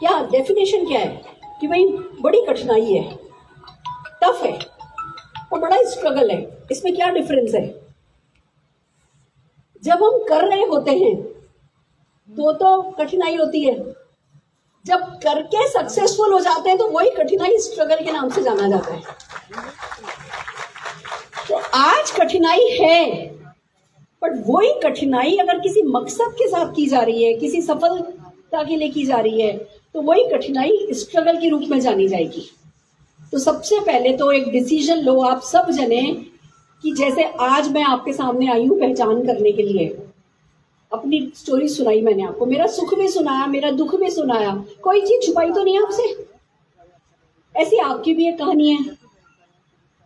क्या डेफिनेशन क्या है कि भाई बड़ी कठिनाई है, टफ है और बड़ा स्ट्रगल है। इसमें क्या डिफरेंस है? जब हम कर रहे होते हैं तो कठिनाई होती है, जब करके सक्सेसफुल हो जाते हैं तो वही कठिनाई स्ट्रगल के नाम से जाना जाता है। तो आज कठिनाई है, बट वही कठिनाई अगर किसी मकसद के साथ की जा रही है, किसी सफलता के लिए की जा रही है, तो वही कठिनाई स्ट्रगल के रूप में जानी जाएगी। तो सबसे पहले तो एक डिसीजन लो आप सब जने कि जैसे आज मैं आपके सामने आई हूं पहचान करने के लिए, अपनी स्टोरी सुनाई मैंने आपको, मेरा सुख भी सुनाया, मेरा दुख भी सुनाया, कोई चीज छुपाई तो नहीं आपसे। ऐसी आपकी भी एक कहानी है।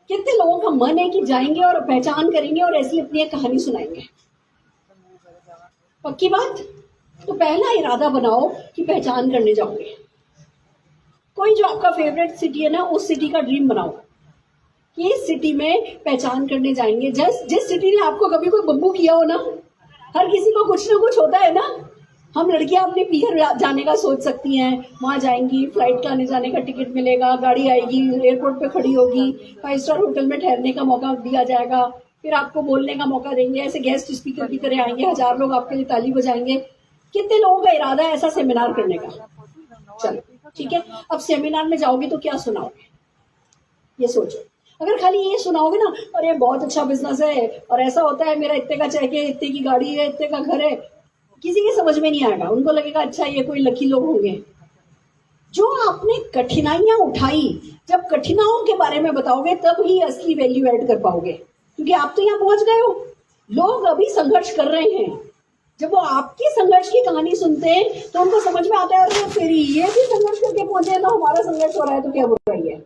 कितने लोगों का मन है कि जाएंगे और पहचान करेंगे और ऐसी अपनी एक कहानी सुनाएंगे? पक्की बात? तो पहला इरादा बनाओ कि पहचान करने जाओगे। कोई जो आपका फेवरेट सिटी है ना, उस सिटी का ड्रीम बनाओ कि इस सिटी में पहचान करने जाएंगे। जिस सिटी ने आपको कभी कोई बब्बू किया हो ना, हर किसी को कुछ ना कुछ होता है ना। हम लड़कियां अपने पीहर जाने का सोच सकती हैं, वहां जाएंगी, फ्लाइट का आने जाने का टिकट मिलेगा, गाड़ी आएगी, एयरपोर्ट पे खड़ी होगी, 5 स्टार होटल में ठहरने का मौका दिया जाएगा, फिर आपको बोलने का मौका देंगे, ऐसे गेस्ट स्पीकर की तरह आएंगे, 1000 लोग आपके लिए ताली बजाएंगे। कितने लोगों का इरादा है ऐसा सेमिनार करने का? चलो ठीक है, अब सेमिनार में जाओगे तो क्या सुनाओगे, ये सोचो। अगर खाली ये सुनाओगे ना, अरे बहुत अच्छा बिजनेस है और ऐसा होता है, मेरा इतने का चेक है, इतने की गाड़ी है, इतने का घर है, किसी के समझ में नहीं आएगा। उनको लगेगा अच्छा ये कोई लकी लोग होंगे। जो आपने कठिनाइयां उठाई, जब कठिनाइयों के बारे में बताओगे तब ही असली वैल्यू ऐड कर पाओगे, क्योंकि आप तो यहाँ पहुंच गए हो। लोग अभी संघर्ष कर रहे हैं, जब वो आपकी संघर्ष की कहानी सुनते हैं तो उनको समझ में आता है अरे तेरी ये भी संघर्ष करके पहुंचे तो हमारा संघर्ष हो रहा है तो क्या बुराई है।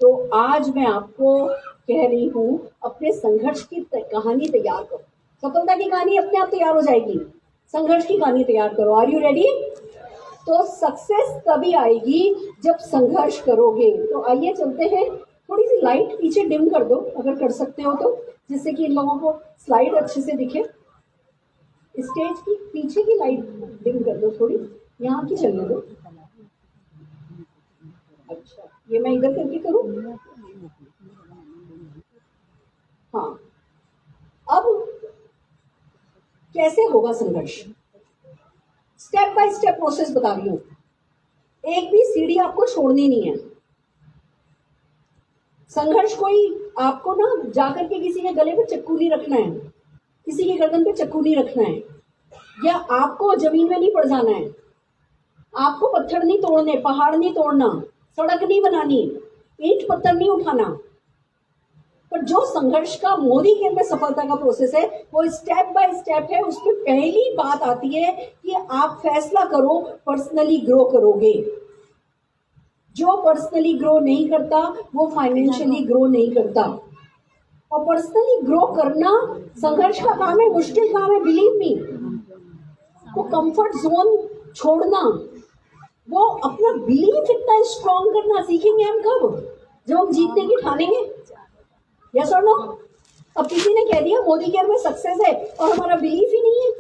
तो आज मैं आपको कह रही हूं, अपने संघर्ष की कहानी तैयार करो। सफलता की कहानी अपने आप तैयार हो जाएगी, संघर्ष की कहानी तैयार करो। Are you ready? तो सक्सेस तभी आएगी जब संघर्ष करोगे। तो आइए चलते हैं, थोड़ी सी लाइट पीछे डिम कर दो अगर कर सकते हो तो, जिससे कि इन लोगों को स्लाइड अच्छे से दिखे। स्टेज की पीछे की लाइट डिम कर दो, थोड़ी यहाँ की चलने दो। अच्छा, ये मैं इधर करके करूं? हाँ, अब कैसे होगा संघर्ष? स्टेप बाय स्टेप प्रोसेस बता रही हूं, एक भी सीढ़ी आपको छोड़नी नहीं है। संघर्ष कोई आपको ना जाकर के किसी के गले पे चक्कू नहीं रखना है, किसी के गर्दन पे चक्कू नहीं रखना है, या आपको जमीन में नहीं पड़ जाना है, आपको पत्थर नहीं तोड़ने, पहाड़ नहीं तोड़ना, सड़क नहीं बनानी, ईंट पत्थर नहीं उठाना। पर जो संघर्ष का मोदी केयर में सफलता का प्रोसेस है वो स्टेप बाय स्टेप है। उसमें पहली बात आती है कि आप फैसला करो पर्सनली ग्रो करोगे। जो पर्सनली ग्रो नहीं करता वो फाइनेंशियली ग्रो नहीं करता। और पर्सनली ग्रो करना संघर्ष का काम है, मुश्किल काम है, बिलीव मी। वो कंफर्ट जोन छोड़ना, वो अपना बिलीफ इतना स्ट्रॉन्ग करना सीखेंगे हम कब? जब हम जीतने की ठानेंगे। यस और नो? अब किसी ने कह दिया मोदी केयर में सक्सेस है और हमारा बिलीफ ही नहीं है,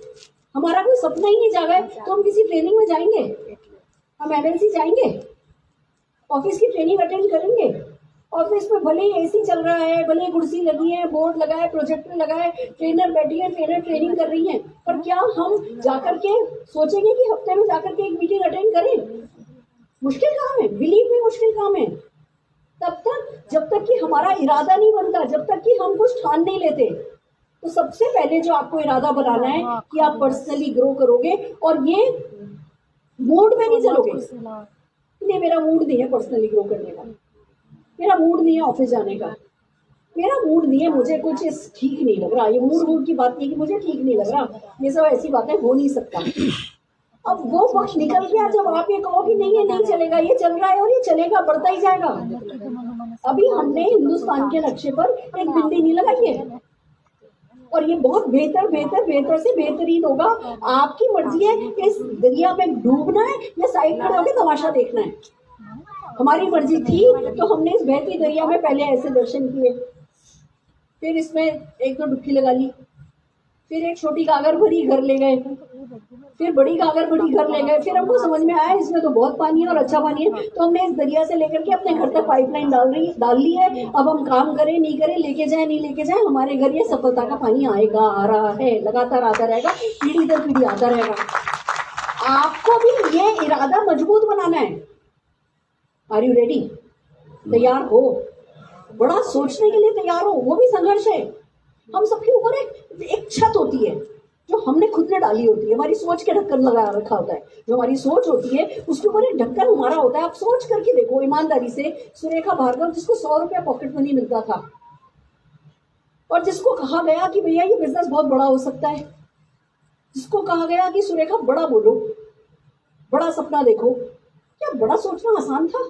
हमारा कोई सपना ही नहीं जागा है, तो हम किसी ट्रेनिंग में जाएंगे? हम एमएनसी जाएंगे? ऑफिस की ट्रेनिंग अटेंड करेंगे? ऑफिस में भले ही एसी चल रहा है, भले ही कुर्सी लगी है, बोर्ड लगा है, प्रोजेक्टर लगा है, ट्रेनर बैठी है, ट्रेनर ट्रेनिंग कर रही है, पर क्या हम जाकर के सोचेंगे कि हफ्ते में जाकर के एक मीटिंग अटेंड करें? मुश्किल काम है, बिलीव में मुश्किल काम है। तब तक जब तक कि हमारा इरादा नहीं बनता, जब तक कि हम कुछ ठान नहीं लेते। तो सबसे पहले जो आपको इरादा बनाना है कि आप पर्सनली ग्रो करोगे, और ये मूड में नहीं चलोगे। नहीं, मेरा मूड नहीं है पर्सनली ग्रो करने का, मेरा मूड नहीं है ऑफिस जाने का, मेरा मूड नहीं है, मुझे कुछ ठीक नहीं लग रहा। ये मूड की बात नहीं कि मुझे ठीक नहीं लग रहा, ये सब ऐसी बातें हो नहीं सकता। अब वो वक्त निकल गया जब आप ये कहो कि नहीं, ये नहीं चलेगा, ये चल रहा है और ये चलेगा, बढ़ता ही जाएगा। अभी हमने हिंदुस्तान के नक्शे पर एक बिंदी नहीं लगाई है, और ये बहुत बेहतर बेहतर बेहतर से बेहतरीन होगा। आपकी मर्जी है कि इस दरिया में डूबना है या साइड खड़े होकर तमाशा देखना है। हमारी मर्जी थी तो हमने इस बहती दरिया में पहले ऐसे दर्शन किए, फिर इसमें एक दो डुबकी लगा ली, फिर एक छोटी गागर भरी घर ले गए, फिर बड़ी गागर भरी घर ले गए। फिर हमको समझ में आया इसमें तो बहुत पानी है और अच्छा पानी है, तो हमने इस दरिया से लेकर के अपने घर तक पाइपलाइन डाल ली है। अब हम काम करें नहीं करें, लेके जाए नहीं लेके जाए, हमारे घर ये सफलता का पानी आएगा, आ रहा है, लगातार आता रहेगा, पीढ़ी दर पीढ़ी आता रहेगा। आपको भी ये इरादा मजबूत बनाना है। Are you ready? तैयार हो? बड़ा सोचने के लिए तैयार हो, वो भी संघर्ष है। हम सबके ऊपर एक छत होती है जो हमने खुद ने डाली होती है, हमारी सोच के ढक्कन लगा रखा होता है। जो हमारी सोच होती है उसके ऊपर एक ढक्कन हमारा होता है। आप सोच करके देखो ईमानदारी से, सुरेखा भार्गव जिसको 100 रुपया पॉकेट मनी मिलता था और जिसको कहा गया कि भैया ये बिजनेस बहुत बड़ा हो सकता है, जिसको कहा गया कि सुरेखा बड़ा बोलो, बड़ा सपना देखो, क्या बड़ा सोचना आसान था?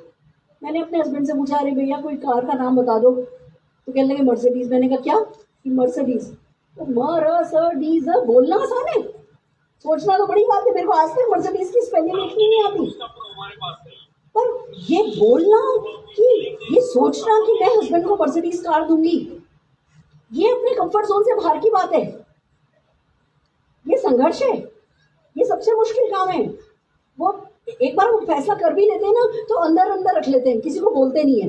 मैंने अपने हस्बैंड से पूछा, अरे भैया कोई कार का नाम बता दो, तो कहने लगे मर्सिडीज। मैंने कहा क्या? मर्सिडीज। तो मर्सिडीज बोलना आसान है, सोचना तो बड़ी बात है। मेरे को आज तक मर्सिडीज की स्पेलिंग लिखनी नहीं आती, पर ये बोलना कि ये सोचना कि मैं हस्बैंड को मर्सिडीज कार दूंगी, ये अपने कंफर्ट जोन से बाहर की बात है। ये संघर्ष है, ये सबसे मुश्किल काम है। वो एक बार वो फैसला कर भी लेते हैं ना तो अंदर अंदर रख लेते हैं, किसी को बोलते नहीं है।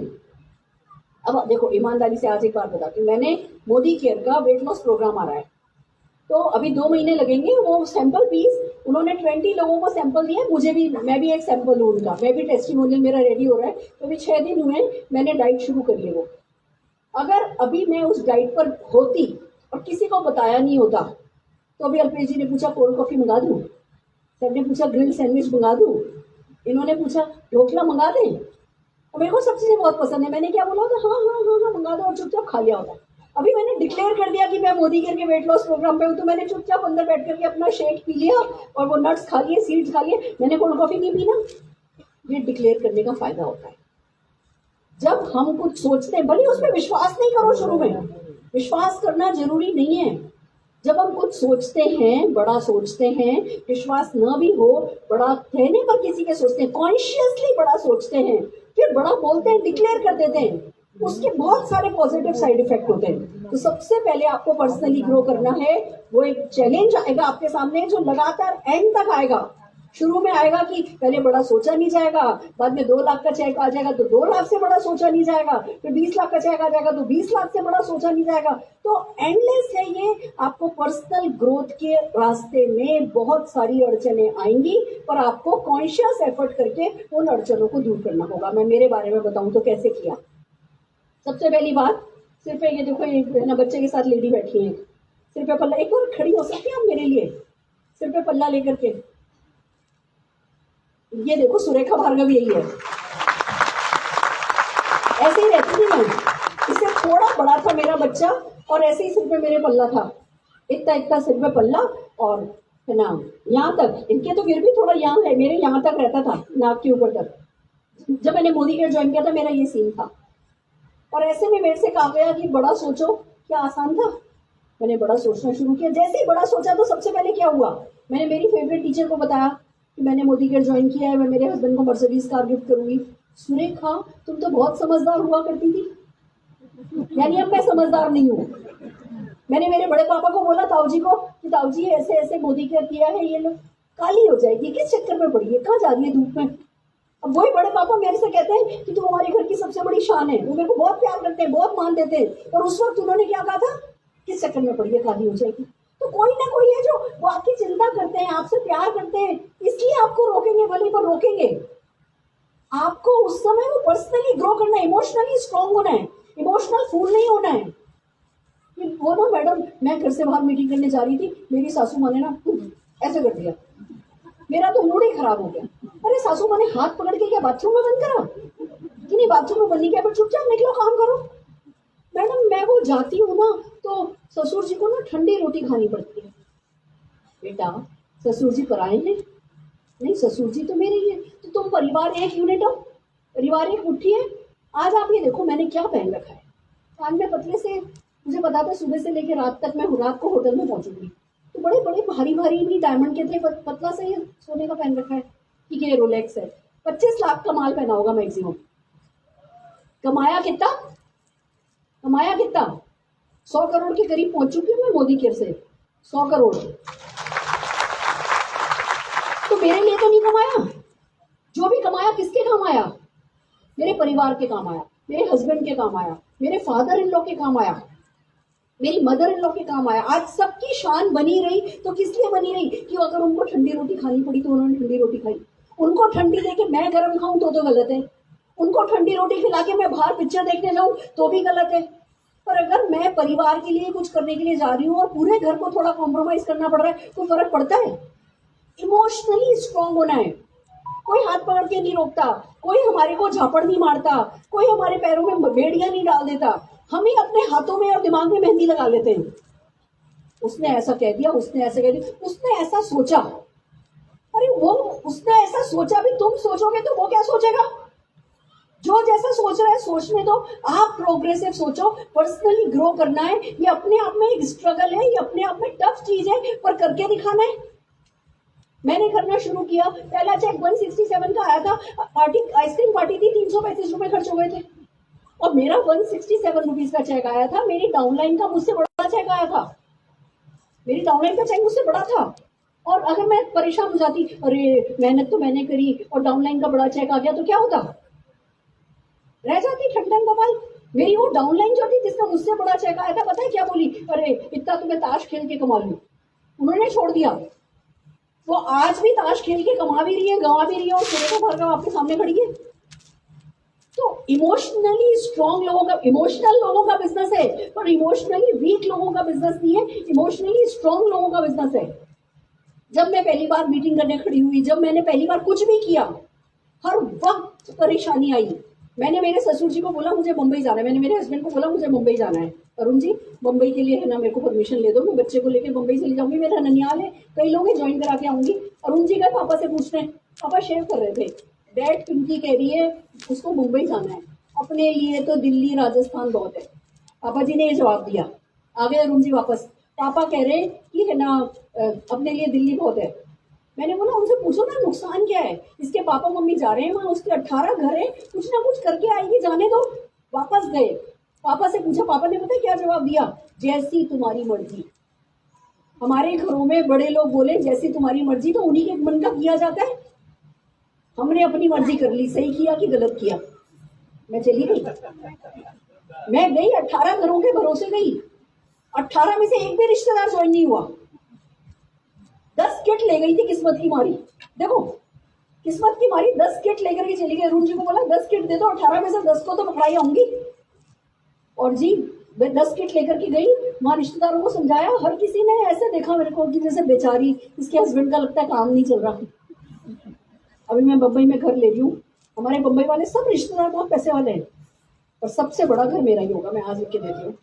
अब देखो ईमानदारी से आज एक बात बताती हूँ, मैंने मोदी केयर का वेट लॉस प्रोग्राम आ रहा है, तो अभी 2 महीने लगेंगे। वो सैंपल पीस उन्होंने 20 लोगों को सैंपल दिया, मुझे भी, मैं भी एक सैंपल हूँ उनका, मैं भी टेस्टिमोनियल मेरा रेडी हो रहा है। तो अभी 6 दिन हुए मैंने डाइट शुरू करी है। वो अगर अभी मैं उस डाइट पर होती और किसी को बताया नहीं होता, तो अभी अल्पेश जी ने पूछा कोल्ड कॉफी मंगा दूँ, सर ने पूछा ग्रिल सैंडविच मंगा दूँ, इन्होंने पूछा ढोकला मंगा दें, और मेरे को सब चीज़ें बहुत पसंद है। मैंने क्या बोला होता? हाँ हाँ हाँ हाँ मंगा दो, और चुपचाप खा लिया होता। अभी मैंने डिक्लेयर कर दिया कि मैं मोदी केयर के वेट लॉस प्रोग्राम पे हूँ, तो मैंने चुपचाप अंदर बैठ करके अपना शेक पी लिया और वो नट्स खा लिए, सीड्स खा लिए, मैंने कोल्ड कॉफी नहीं पीना। ये डिक्लेयर करने का फायदा होता है। जब हम कुछ सोचते हैं, भले उस पर विश्वास नहीं करो, शुरू में विश्वास करना जरूरी नहीं है। जब हम कुछ सोचते हैं, बड़ा सोचते हैं, विश्वास न भी हो, बड़ा कहने पर किसी के सोचते हैं, कॉन्शियसली बड़ा सोचते हैं, फिर बड़ा बोलते हैं, डिक्लेयर कर देते हैं, उसके बहुत सारे पॉजिटिव साइड इफेक्ट होते हैं। तो सबसे पहले आपको पर्सनली ग्रो करना है। वो एक चैलेंज आएगा आपके सामने जो लगातार एंड तक आएगा। शुरू में आएगा कि पहले बड़ा सोचा नहीं जाएगा, बाद में 2 लाख का चेक आ जाएगा तो 2 लाख से बड़ा सोचा नहीं जाएगा, फिर 20 लाख का चेक आ जाएगा तो 20 लाख से बड़ा सोचा नहीं जाएगा। तो एंडलेस है ये। आपको पर्सनल ग्रोथ के रास्ते में बहुत सारी अड़चने आएंगी, पर आपको कॉन्शियस एफर्ट करके उन अड़चनों को दूर करना होगा। मैं मेरे बारे में बताऊं तो कैसे किया। सबसे पहली बात, सिर्फ ये देखो, एक ना बच्चे के साथ लेडी बैठी है, सिर पे पल्ला, एक बार खड़ी हो सकती है आप मेरे लिए, सिर पे पल्ला लेकर के। ये देखो सुरेखा भार्गव यही है, ऐसे ही रहती थी मैं। इससे थोड़ा बड़ा था मेरा बच्चा और ऐसे ही सिर पे मेरे पल्ला था, इतना इतना सिर पे पल्ला, और है ना यहाँ तक, इनके तो फिर भी थोड़ा यहाँ है, मेरे यहाँ तक रहता था, नाक के ऊपर तक। जब मैंने मोदी केयर ज्वाइन किया था मेरा ये सीन था, और ऐसे में मेरे से कहा गया कि बड़ा सोचो। क्या आसान था? मैंने बड़ा सोचना शुरू किया। जैसे ही बड़ा सोचा तो सबसे पहले क्या हुआ, मैंने मेरी फेवरेट टीचर को बताया कि मैंने मोदी केयर ज्वाइन किया है, मैं मेरे हस्बैंड को मर्सिडीज कार गिफ्ट करूंगी। सुरेखा तुम तो बहुत समझदार हुआ करती थी, यानी अब मैं समझदार नहीं हूँ। मैंने मेरे बड़े पापा को बोला, ताऊ जी को, कि ताऊ जी ऐसे ऐसे मोदी केयर किया है, ये लोग काली हो जाएगी, किस चक्कर में पड़ी है, कहाँ जा रही है धूप में। अब वही बड़े पापा मेरे से कहते हैं कि तुम हमारे घर की सबसे बड़ी शान है, वो मेरे को बहुत प्यार करते हैं, बहुत मान देते हैं, और उस वक्त उन्होंने क्या कहा था, किस चक्कर में पड़ी है, काली हो जाएगी। तो कोई ना कोई है जो वो आपकी चिंता करते हैं, आपसे प्यार करते हैं, इसलिए आपको रोकेंगे, भले पर रोकेंगे। आपको उस समय वो पर्सनली ग्रो करना है, इमोशनली स्ट्रॉन्ग होना है, इमोशनल फूल नहीं होना है। वो ना मैडम, मैं घर से बाहर मीटिंग करने जा रही थी, मेरी सासू माँ ने ना ऐसे कर दिया, मेरा तो मूड ही खराब हो गया। अरे सासू माँ ने हाथ पकड़ के क्या बाथरूम में बंद करा कि नहीं, बाथरूम में बंद नहीं किया, पर चुपचाप निकलो, काम करो। मैडम मैं वो जाती हूँ ना तो ससुर जी को ना ठंडी रोटी खानी पड़ती है। बेटा ससुर जी पराए हैं? नहीं, ससुर जी तो मेरे ही है। तो तुम परिवार एक यूनिट हो, परिवार एक मुट्ठी है। आज आप ये देखो मैंने क्या पहन रखा है, आज मैं पतले से, मुझे पता था सुबह से लेकर रात तक मैं रात को होटल में पहुंचूंगी, तो बड़े बड़े भारी भारी भी डायमंड के थे, पतला से ये सोने का पहन रखा है। ठीक है, ये रोलेक्स है, 25 लाख का माल पहना होगा मैक्सिमम। कमाया कितना? कमाया कितना? 100 करोड़ के करीब पहुंच चुकी हूँ मैं मोदी केयर से। 100 करोड़। तो मेरे लिए तो नहीं कमाया, जो भी कमाया किसके काम आया? मेरे परिवार के काम आया, मेरे हस्बैंड के काम आया, मेरे फादर इन लॉ के काम आया, मेरी मदर इन लॉ के काम आया। आज सबकी शान बनी रही तो किस लिए बनी रही कि अगर उनको ठंडी रोटी खानी पड़ी तो उन्होंने ठंडी रोटी खाई। उनको ठंडी देके मैं गर्म खाऊं तो गलत है, उनको ठंडी रोटी खिला के मैं बाहर पिक्चर देखने जाऊं तो भी गलत है। पर अगर मैं परिवार के लिए कुछ करने के लिए जा रही हूँ और पूरे घर को थोड़ा कॉम्प्रोमाइज करना पड़ रहा है तो फर्क पड़ता है। इमोशनली स्ट्रांग होना है। कोई हाथ पकड़ के नहीं रोकता, कोई हमारे को झापड़ नहीं मारता, कोई हमारे पैरों में बेड़ियां नहीं डाल देता। हम ही अपने हाथों में और दिमाग में मेहंदी लगा लेते हैं। उसने ऐसा कह दिया, उसने ऐसा कह दिया, उसने ऐसा सोचा। अरे वो उसने ऐसा सोचा भी तुम सोचोगे तो वो क्या सोचेगा? जो जैसा सोच रहा है सोचने दो। आप प्रोग्रेसिव सोचो, पर्सनली ग्रो करना है। ये अपने आप में एक स्ट्रगल है, ये अपने आप में टफ चीज है, पर करके दिखाना है। मैंने करना शुरू किया। पहला चेक 167 का आया था, पार्टी आइसक्रीम पार्टी थी, 335 रुपए खर्च हो गए थे और मेरा 167 रुपीज का चेक आया था। मेरी डाउनलाइन का मुझसे बड़ा चेक आया था, मेरी डाउनलाइन का चेक मुझसे बड़ा था। और अगर मैं परेशान हो जाती, अरे मेहनत तो मैंने करी और डाउनलाइन का बड़ा चेक आ गया तो क्या होता? रह जाती ठंडन बवाल। मेरी वो डाउनलाइन जो थी जिसका मुझसे बड़ा चेक आया था, पता है क्या बोली? अरे इतना तो मैं ताश खेल के कमा लूं। उन्होंने छोड़ दिया। वो आज भी ताश खेल के कमा भी रही है, गंवा भी रही है और सिरे को भर कर आपके सामने खड़ी है। तो इमोशनली स्ट्रांग लोगों का, इमोशनल लोगों का बिजनेस है, पर इमोशनली वीक लोगों का बिजनेस नहीं है, इमोशनली स्ट्रांग लोगों का बिजनेस है। जब मैं पहली बार मीटिंग करने खड़ी हुई, जब मैंने पहली बार कुछ भी किया, हर वक्त परेशानी आई। मैंने मेरे ससुर जी को बोला मुझे मुंबई जाना है, मैंने मेरे हस्बैंड को बोला मुझे मुंबई जाना है, अरुण जी मुंबई के लिए है ना, मेरे को परमिशन ले दो, मैं बच्चे को लेकर मुंबई चली जाऊंगी, मेरा ननियाल है, कई लोग हैं, ज्वाइन करा के आऊंगी। अरुण जी गए पापा से पूछने, पापा शेयर कर रहे थे, डैड पिंकी कह रही है उसको मुंबई जाना है, अपने लिए तो दिल्ली राजस्थान बहुत है। पापा जी ने ये जवाब दिया। आ गए अरुण जी वापस, पापा कह रहे कि है ना अपने लिए दिल्ली बहुत है। मैंने बोला उनसे पूछो ना नुकसान क्या है, इसके पापा मम्मी जा रहे हैं वहां, उसके 18 घर है, कुछ ना कुछ करके आएगी, जाने दो। वापस गए, पापा से पूछा, पापा ने पता क्या जवाब दिया? जैसी तुम्हारी मर्जी। हमारे घरों में बड़े लोग बोले जैसी तुम्हारी मर्जी तो उन्हीं के मन का किया जाता है। हमने अपनी मर्जी कर ली, सही किया कि गलत किया। मैं चली गई, मैं गई 18 घरों के भरोसे गई, 18 में से एक भी रिश्तेदार ज्वाइन नहीं हुआ। 10 किट ले गई थी, किस्मत की मारी। देखो किस्मत की मारी, 10 किट लेकर के चली गई। अरुण जी को बोला 10 किट दे दो, 18 में से 10 को तो पकड़ाई आऊंगी। और जी मैं 10 किट लेकर के गई, वहां रिश्तेदारों को समझाया, हर किसी ने ऐसे देखा मेरे को कि जैसे बेचारी, इसके हस्बैंड का लगता है काम नहीं चल रहा। अभी मैं बम्बई में घर ले रही हूँ, हमारे बम्बई वाले सब रिश्तेदार बहुत पैसे वाले हैं, और सबसे बड़ा घर मेरा ही होगा, मैं आज लिख के देती हूँ।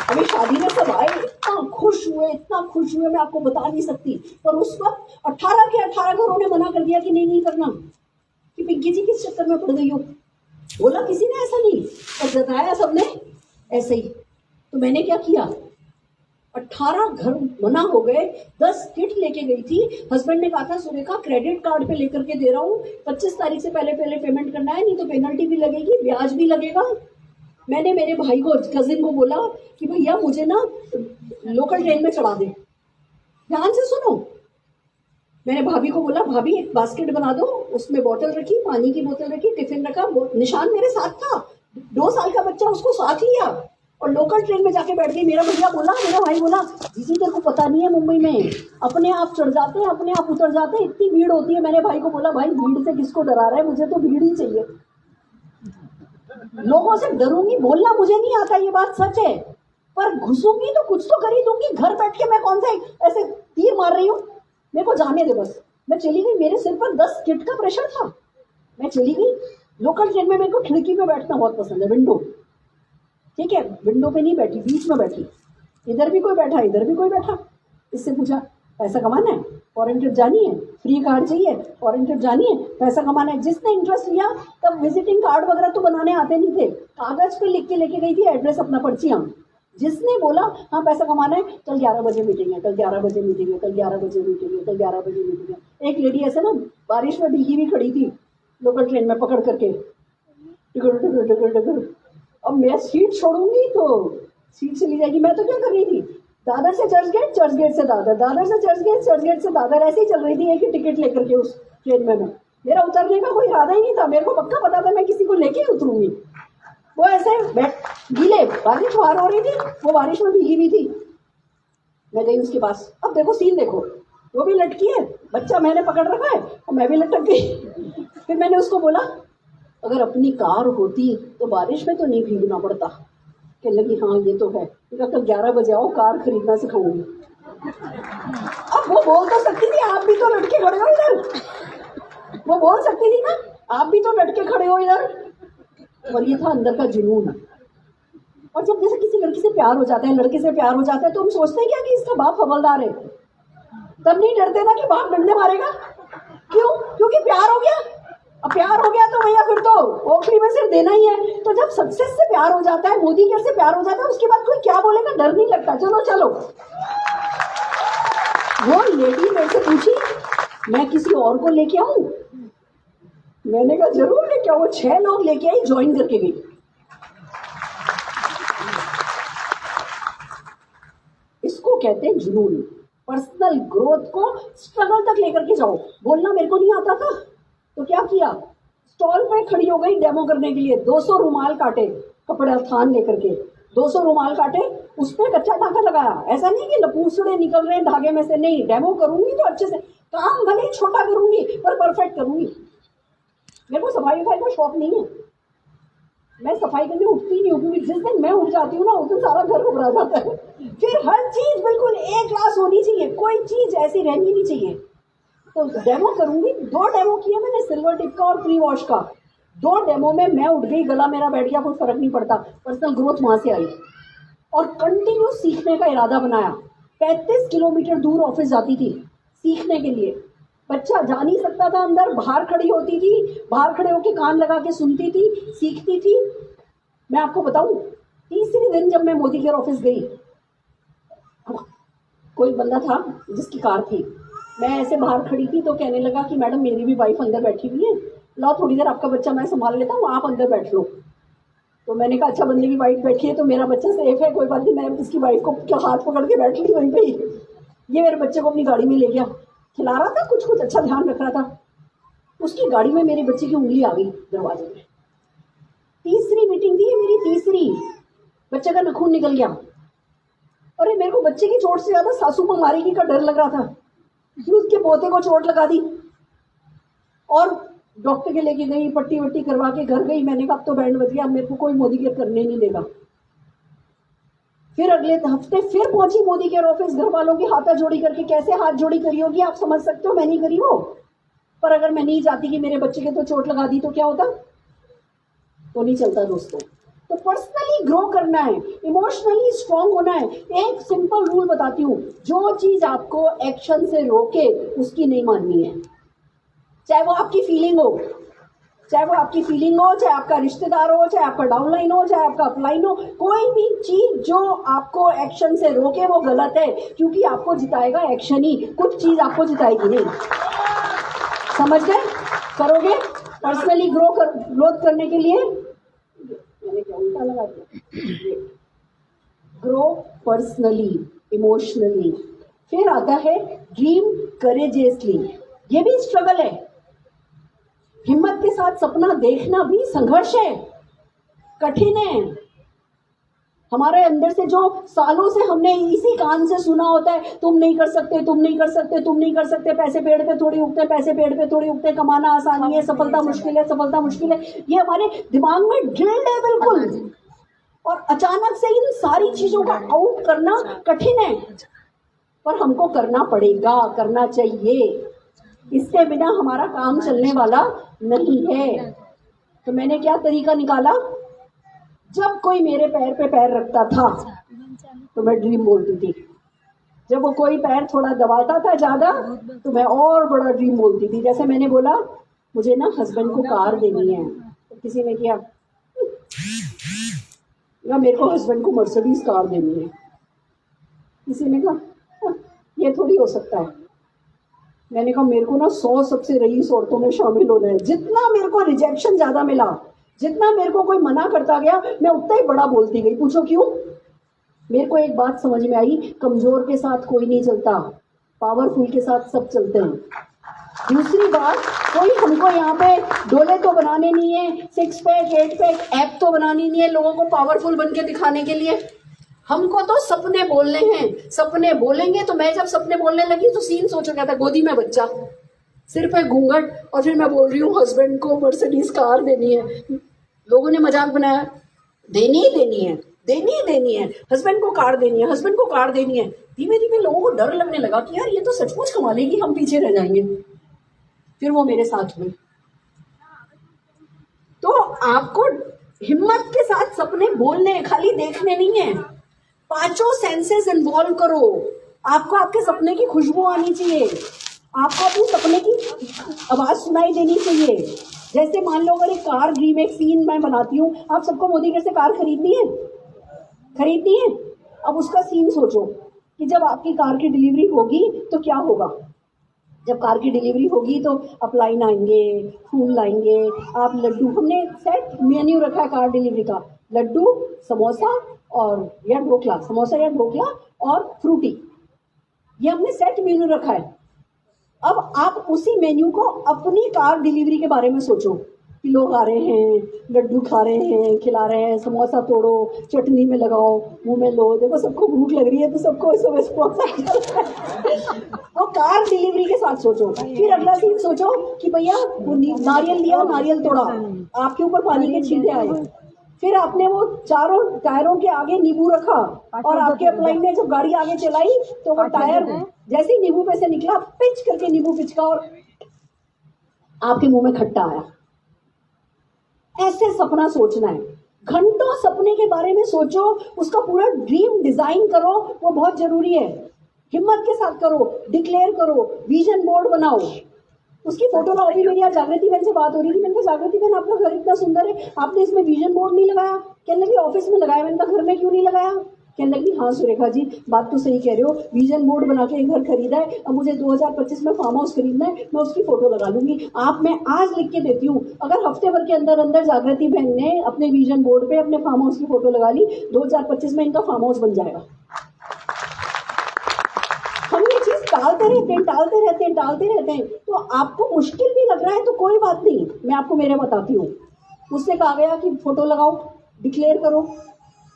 अभी शादी में सब आए, इतना खुश हुए, इतना खुश हुए, मैं आपको बता नहीं सकती। पर उस वक्त 18 के 18 घरों ने मना कर दिया कि नहीं करना, कि पिंकी जी किस चक्कर में पड़ गई हो। बोला किसी ने ऐसा नहीं, पर जताया सबने ऐसे ही। तो मैंने क्या किया, 18 घर मना हो गए, 10 किट लेके गई थी। हस्बैंड ने कहा था सुरेखा क्रेडिट कार्ड पे लेकर के दे रहा हूँ, 25 तारीख से पहले पेमेंट करना है, नहीं तो पेनल्टी भी लगेगी, ब्याज भी लगेगा। मैंने मेरे भाई को, कजिन को बोला कि भैया मुझे ना लोकल ट्रेन में चढ़ा दे। ध्यान से सुनो, मैंने भाभी को बोला भाभी एक बास्केट बना दो, उसमें बोतल रखी, पानी की बोतल रखी, टिफिन रखा, निशान मेरे साथ था, 2 साल का बच्चा, उसको साथ लिया और लोकल ट्रेन में जाके बैठ गई। मेरा भैया बोला, मेरा भाई बोला जीजी तेरे को पता नहीं है मुंबई में अपने आप चढ़ जाते हैं, अपने आप उतर जाते हैं, इतनी भीड़ होती है। मैंने भाई को बोला भाई भीड़ से किसको डरा रहा है, मुझे तो भीड़ ही चाहिए, लोगों से डरूंगी, बोलना मुझे नहीं आता, ये बात सच है, पर घुसूंगी तो कुछ तो कर ही दूंगी। घर बैठ के मैं कौन सा ऐसे तीर मार रही हूँ, मेरे को जाने दे बस। मैं चली गई, मेरे सिर पर 10 किट का प्रेशर था, मैं चली गई। लोकल ट्रेन में मेरे को खिड़की पे बैठना बहुत पसंद है, विंडो, ठीक है, विंडो पे नहीं बैठी, बीच में बैठी, इधर भी कोई बैठा, इधर भी कोई बैठा। इससे पूछा पैसा कमाना है, फॉरेन ट्रिप जानी है, फ्री कार्ड चाहिए, फॉरेन ट्रिप जानी है, पैसा कमाना है। जिसने इंटरेस्ट लिया, तब विजिटिंग कार्ड वगैरह तो बनाने आते नहीं थे, कागज पे लिख के लेके गई थी एड्रेस अपना, पर्चियां। जिसने बोला हाँ पैसा कमाना है, कल 11 बजे मीटिंग है, कल 11 बजे मीटिंग है, कल 11 बजे मीटिंग है, कल 11 बजे मीटिंग है। एक लेडी ऐसे ना बारिश में भीगी भी खड़ी थी लोकल ट्रेन में, पकड़ करके टिकट। अब मैं सीट छोड़ूंगी तो सीट चली जाएगी। मैं तो क्या कर रही थी, दादर से चर्च गेट से दादर, दादर से चर्च गेट से दादर, ऐसे ही चल रही थी एक ही टिकट लेकर के उस ट्रेन में। मैं, मेरा उतरने का कोई इरादा ही नहीं था, मेरे को पक्का पता था मैं किसी को लेके ही उतरूंगी। वो ऐसे गीले, बारिश बाहर हो रही थी, वो बारिश में भीगी हुई थी। मैं गई उसके पास, अब देखो सीन देखो, वो भी लटकी है, बच्चा मैंने पकड़ रखा है और मैं भी लटक गई। फिर मैंने उसको बोला अगर अपनी कार होती तो बारिश में तो नहीं भीगना पड़ता। कहने लगी हाँ ये तो है। कल 11 बजे आओ, कार खरीदना सिखाऊंगी। अब वो बोल तो सकती थी आप भी तो लटके खड़े हो इधर, वो बोल सकती थी ना आप भी तो लटके खड़े हो इधर। और ये था अंदर का जुनून। और जब जैसे किसी लड़की से प्यार हो जाता है, लड़के से प्यार हो जाता है, तो हम सोचते हैं क्या कि इसका बाप हवलदार है। तब नहीं डरते ना कि बाप डंडे मारेगा। क्यों? क्योंकि प्यार हो गया। अब प्यार हो गया तो भैया फिर तो ओखली में सिर्फ देना ही है। तो जब सक्सेस से प्यार हो जाता है, मोदी केयर से प्यार हो जाता है, उसके बाद कोई क्या बोलेगा डर नहीं लगता। चलो चलो। वो लेडी मेरे से पूछी मैं किसी और को लेके आऊं? मैंने कहा जरूर लेके आओ। 6 लोग लेके आई, ज्वाइन करके गई। इसको कहते हैं जुनून। पर्सनल ग्रोथ को स्ट्रगल तक लेकर के जाओ। बोलना मेरे को नहीं आता था तो क्या किया, स्टॉल पे खड़ी हो गई डेमो करने के लिए। 200 रुमाल काटे, कपड़े थान लेकर के 200 रुमाल काटे, उस पर कच्चा धागा लगाया। ऐसा नहीं कि लपूसड़े निकल रहे हैं धागे में से, नहीं, डेमो करूंगी तो अच्छे से, काम भले ही छोटा करूंगी पर परफेक्ट करूंगी। मेरे को सफाई वफाई का शौक नहीं है, मैं सफाई करने उठती नहीं हूँ, क्योंकि जिस दिन मैं उठ जाती हूँ ना उस दिन सारा घर घबरा जाता है। फिर हर चीज बिल्कुल ए क्लास होनी चाहिए, कोई चीज ऐसी रहनी नहीं चाहिए। तो डेमो करूंगी। 2 डेमो किए मैंने, सिल्वर टिप का और प्री वॉश का। 2 डेमो में मैं उठ गई, गला मेरा बैठ गया, कोई फर्क नहीं पड़ता। पर्सनल ग्रोथ वहां से आई और कंटिन्यू सीखने का इरादा बनाया। 35 किलोमीटर दूर ऑफिस जाती थी सीखने के लिए। बच्चा जा नहीं सकता था अंदर, बाहर खड़ी होती थी, बाहर खड़े होकर कान लगा के सुनती थी, सीखती थी। मैं आपको बताऊं, तीसरे दिन जब मैं मोदी केयर ऑफिस गई, कोई बंदा था जिसकी कार थी, मैं ऐसे बाहर खड़ी थी तो कहने लगा कि मैडम मेरी भी वाइफ अंदर बैठी हुई है, लाओ थोड़ी देर आपका बच्चा मैं संभाल लेता हूँ, आप अंदर बैठ लो। तो मैंने कहा अच्छा बंदे की वाइफ बैठी है तो मेरा बच्चा सेफ है, कोई बात नहीं। मैं इसकी वाइफ को हाथ पकड़ के बैठ ली वहीं पे ही। ये मेरे बच्चे को अपनी गाड़ी में ले गया, खिला रहा था, कुछ कुछ अच्छा ध्यान रख रहा था। उसकी गाड़ी में मेरे बच्चे की उंगली आ गई दरवाजे में। तीसरी मीटिंग थी मेरी, तीसरी, बच्चे का नखून निकल गया। अरे मेरे को बच्चे की चोट से ज्यादा सासू को मारेगी का डर लग रहा था कि उसके पोते को चोट लगा दी। और डॉक्टर के लेके गई, पट्टी वट्टी करवा के घर गई। मैंने कहा अब तो बैंड बज गया, मेरे को कोई मोदी केयर करने नहीं देगा। फिर अगले हफ्ते फिर पहुंची मोदी केयर ऑफिस, घर वालों की हाथा जोड़ी करके। कैसे हाथ जोड़ी करी होगी आप समझ सकते हो, मैं नहीं करी हो। पर अगर मैं नहीं जाती कि मेरे बच्चे के तो चोट लगा दी तो क्या होता, तो नहीं चलता दोस्तों। तो पर्सनली ग्रो करना है, इमोशनली स्ट्रांग होना है। एक सिंपल रूल बताती हूँ, जो चीज आपको एक्शन से रोके उसकी नहीं माननी है। चाहे वो आपकी फीलिंग हो, चाहे वो आपकी फीलिंग हो, चाहे आपका रिश्तेदार हो, चाहे आपका डाउनलाइन हो, चाहे आपका अपलाइन हो, कोई भी चीज जो आपको एक्शन से रोके वो गलत है, क्योंकि आपको जिताएगा एक्शन ही, कुछ चीज आपको जिताएगी नहीं। समझ गए? करोगे पर्सनली ग्रोथ करने के लिए। मैंने क्या उल्टा लगा दिया? Grow personally, emotionally. फिर आता है ड्रीम करेजियसली। ये भी स्ट्रगल है। हिम्मत के साथ सपना देखना भी संघर्ष है, कठिन है। हमारे अंदर से जो सालों से हमने इसी कान से सुना होता है, तुम नहीं कर सकते, तुम नहीं कर सकते, तुम नहीं कर सकते, पैसे पेड़ पे थोड़ी उगते, पैसे पेड़ पे थोड़ी उगते, कमाना आसानी है, सफलता मुश्किल है, सफलता मुश्किल है, ये हमारे दिमाग में ड्रिल्ड है बिल्कुल। और अचानक से इन सारी चीजों का आउट करना कठिन है, पर हमको करना पड़ेगा, करना चाहिए। इसके बिना हमारा काम चलने वाला नहीं है। तो मैंने क्या तरीका निकाला, जब कोई मेरे पैर पे पैर रखता था तो मैं ड्रीम बोलती थी, जब वो कोई पैर थोड़ा दबाता था ज्यादा तो मैं और बड़ा ड्रीम बोलती थी। जैसे मैंने बोला मुझे ना हस्बैंड को कार देनी है, तो किसी ने किया या मेरे को हस्बैंड को मर्सिडीज कार देनी है। किसी ने कहा ये थोड़ी हो सकता है। मैंने कहा मेरे को ना 100 सबसे रईस औरतों में शामिल होना है। जितना मेरे को रिजेक्शन ज्यादा मिला, जितना मेरे को कोई मना करता गया, मैं उतना ही बड़ा बोलती गई। पूछो क्यों? मेरे को एक बात समझ में आई, कमजोर के साथ कोई नहीं चलता, पावरफुल के साथ सब चलते हैं। दूसरी बात, कोई हमको यहाँ पे डोले तो बनाने नहीं है, 6 पैक 8 पैक ऐप तो बनानी नहीं है लोगों को पावरफुल बन के दिखाने के लिए। हमको तो सपने बोलने हैं, सपने बोलेंगे। तो मैं जब सपने बोलने लगी तो सीन सोचा क्या था, गोदी में बच्चा, सिर पे घूंघट, और फिर मैं बोल रही हूँ हस्बैंड को मर्सिडीज कार देनी है। लोगों ने मजाक बनाया, देनी ही देनी है, देनी ही देनी है, हस्बैंड को कार देनी है, हस्बैंड को कार देनी है। धीमे धीमे लोगों को डर लगने लगा कि यार ये तो सचमुच कमा लेगी, हम पीछे रह जाएंगे। फिर वो मेरे साथ हुई। तो आपको हिम्मत के साथ सपने बोलने, खाली देखने नहीं है, पांचों सेंसेस इन्वॉल्व करो। आपको आपके सपने की खुशबू आनी चाहिए, आपको अपने सपने की आवाज सुनाई देनी चाहिए। जैसे मान लो अगर एक कार ड्रीम, एक सीन मैं बनाती हूँ, आप सबको मोदी घर से कार खरीदनी है, खरीदनी है। अब उसका सीन सोचो कि जब आपकी कार की डिलीवरी होगी तो क्या होगा। जब कार की डिलीवरी होगी तो अपलाइन आएंगे, फूल लाएंगे, आप लड्डू, हमने सेट मेन्यू रखा है कार डिलीवरी का, लड्डू, समोसा और या ढोकला, समोसा या ढोकला और फ्रूटी, ये हमने सेट मेन्यू रखा है। अब आप उसी मेन्यू को अपनी कार डिलीवरी के बारे में सोचो कि लोग आ रहे हैं, लड्डू खा रहे हैं, खिला रहे हैं, समोसा तोड़ो, चटनी में लगाओ, मुंह में लो, देखो सबको भूख लग रही है तो सबको एसओएस पहुंचा। वो कार डिलीवरी के साथ सोचो। फिर अगला सीन सोचो कि भैया वो नारियल लिया, नारियल तोड़ा, आपके ऊपर पानी के छींटे आए, फिर आपने वो चारों टायरों के आगे नींबू रखा और आपके अपलाइन ने जब गाड़ी आगे चलाई तो वो टायर जैसे ही नींबू पे से निकला, पिच करके नींबू पिचका और आपके मुंह में खट्टा आया। ऐसे सपना सोचना है, घंटों सपने के बारे में सोचो, उसका पूरा ड्रीम डिजाइन करो, वो बहुत जरूरी है। हिम्मत के साथ करो, डिक्लेयर करो, विजन बोर्ड बनाओ, उसकी फोटो लगाओ। अभी मेरी आज जागृति बहन से बात हो रही थी, मैंने कहा जागृति बहन आपका घर इतना सुंदर है, आपने इसमें विजन बोर्ड नहीं लगाया? कहने लगी ऑफिस में लगाया। मैंने कहा घर में क्यों नहीं लगाया? कहने लगी हाँ सुरेखा जी बात तो सही कह रहे हो, विजन बोर्ड बना के घर खरीदा है, अब मुझे 2025 में फार्म हाउस खरीदना है, मैं उसकी फोटो लगा लूंगी। आप, मैं आज लिख के देती हूँ, अगर हफ्ते भर के अंदर अंदर जागृति बहन ने अपने विजन बोर्ड पे अपने फार्म हाउस की फोटो लगा ली, 2025 में इनका फार्म हाउस बन जाएगा। हम ये चीज टालते रहते हैं। तो आपको मुश्किल भी लग रहा है तो कोई बात नहीं, मैं आपको मेरे बताती हूँ। मुझसे कहा गया कि फोटो लगाओ, डिक्लेयर करो,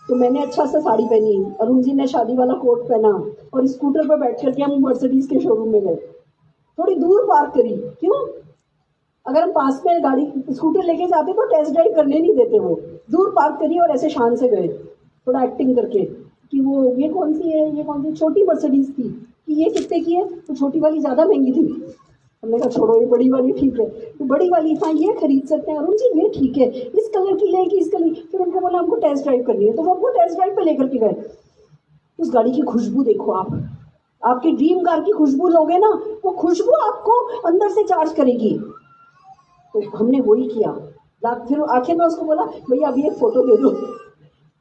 तो मैंने अच्छा सा साड़ी पहनी, अरुण जी ने शादी वाला कोट पहना और स्कूटर पर बैठ करके हम मर्सिडीज के शोरूम में गए। थोड़ी दूर पार्क करी, क्यों? अगर हम पास में गाड़ी स्कूटर लेके जाते तो टेस्ट ड्राइव करने नहीं देते, वो दूर पार्क करी और ऐसे शान से गए, थोड़ा एक्टिंग करके कि वो ये कौन सी है, ये कौन सी छोटी मर्सिडीज थी, कि ये कितने की है, तो छोटी वाली ज़्यादा महंगी थी। हमने कहा छोड़ो ये बड़ी वाली ठीक है, तो बड़ी वाली हाँ ये खरीद सकते हैं अरुण जी, ये ठीक है, इस कलर की लेगी, इस कलर। फिर उनको बोला हमको टेस्ट ड्राइव करनी है, तो वो हमको टेस्ट ड्राइव पे लेकर के गए। उस गाड़ी की खुशबू देखो आप, आपकी ड्रीम कार की खुशबू लोगे ना, वो खुशबू आपको अंदर से चार्ज करेगी। तो हमने वही किया। फिर आखिर में उसको बोला भैया अभी एक फोटो दे दो,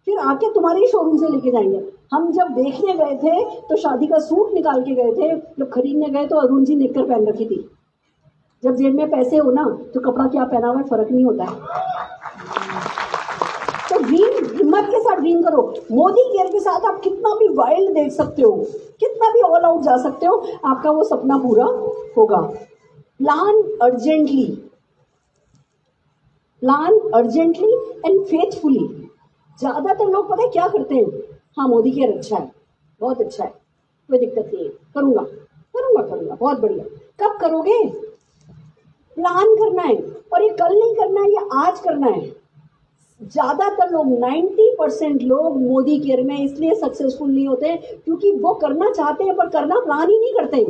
फिर आके तुम्हारे ही शोरूम से लेके जाएंगे। हम जब देखने गए थे तो शादी का सूट निकाल के गए थे, जब खरीदने गए तो अरुण जी निक्कर पहन रखी थी। जब जेब में पैसे हो ना तो कपड़ा क्या पहना हुआ है फर्क नहीं होता है। तो ड्रीम, हिम्मत के साथ ड्रीम करो। मोदी केयर के साथ आप कितना भी वाइल्ड देख सकते हो, कितना भी ऑल आउट जा सकते हो, आपका वो सपना पूरा होगा। Plan urgently, plan urgently and faithfully. ज्यादातर लोग पता है क्या करते हैं, हाँ मोदी केयर अच्छा है, बहुत अच्छा है, कोई दिक्कत नहीं है, करूंगा करूंगा करूंगा, बहुत बढ़िया। कब करोगे? प्लान करना है, और ये कल नहीं करना है, ये आज करना है। ज्यादातर लोग 90% लोग मोदी केयर में इसलिए सक्सेसफुल नहीं होते क्योंकि वो करना चाहते हैं पर करना प्लान ही नहीं करते।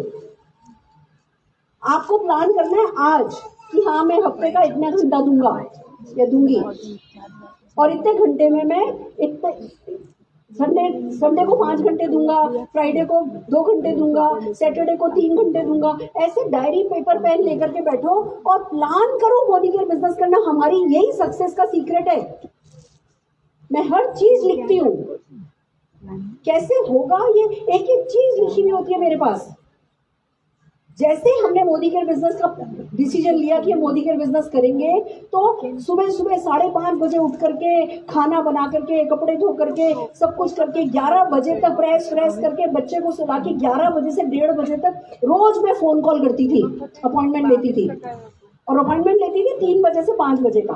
आपको प्लान करना है आज कि हाँ मैं हफ्ते का इतना घंटा दूंगा या दूंगी, और इतने घंटे में मैं इतने संडे को 5 घंटे दूंगा, फ्राइडे को 2 घंटे दूंगा, सैटरडे को 3 घंटे दूंगा। ऐसे डायरी पेपर पेन लेकर के बैठो और प्लान करो मोदी केयर बिजनेस करना। हमारी यही सक्सेस का सीक्रेट है। मैं हर चीज लिखती हूँ, कैसे होगा ये एक एक चीज लिखी हुई होती है मेरे पास। जैसे हमने मोदी केयर बिजनेस का डिसीजन लिया कि हम मोदी केयर बिजनेस करेंगे, तो सुबह सुबह 5:30 बजे उठ करके खाना बना करके कपड़े धो करके सब कुछ करके 11 बजे तक फ्रेश करके बच्चे को सुला के 11 बजे से 1:30 बजे तक रोज मैं फोन कॉल करती थी, अपॉइंटमेंट लेती थी, और अपॉइंटमेंट लेती थी 3 बजे से 5 बजे का।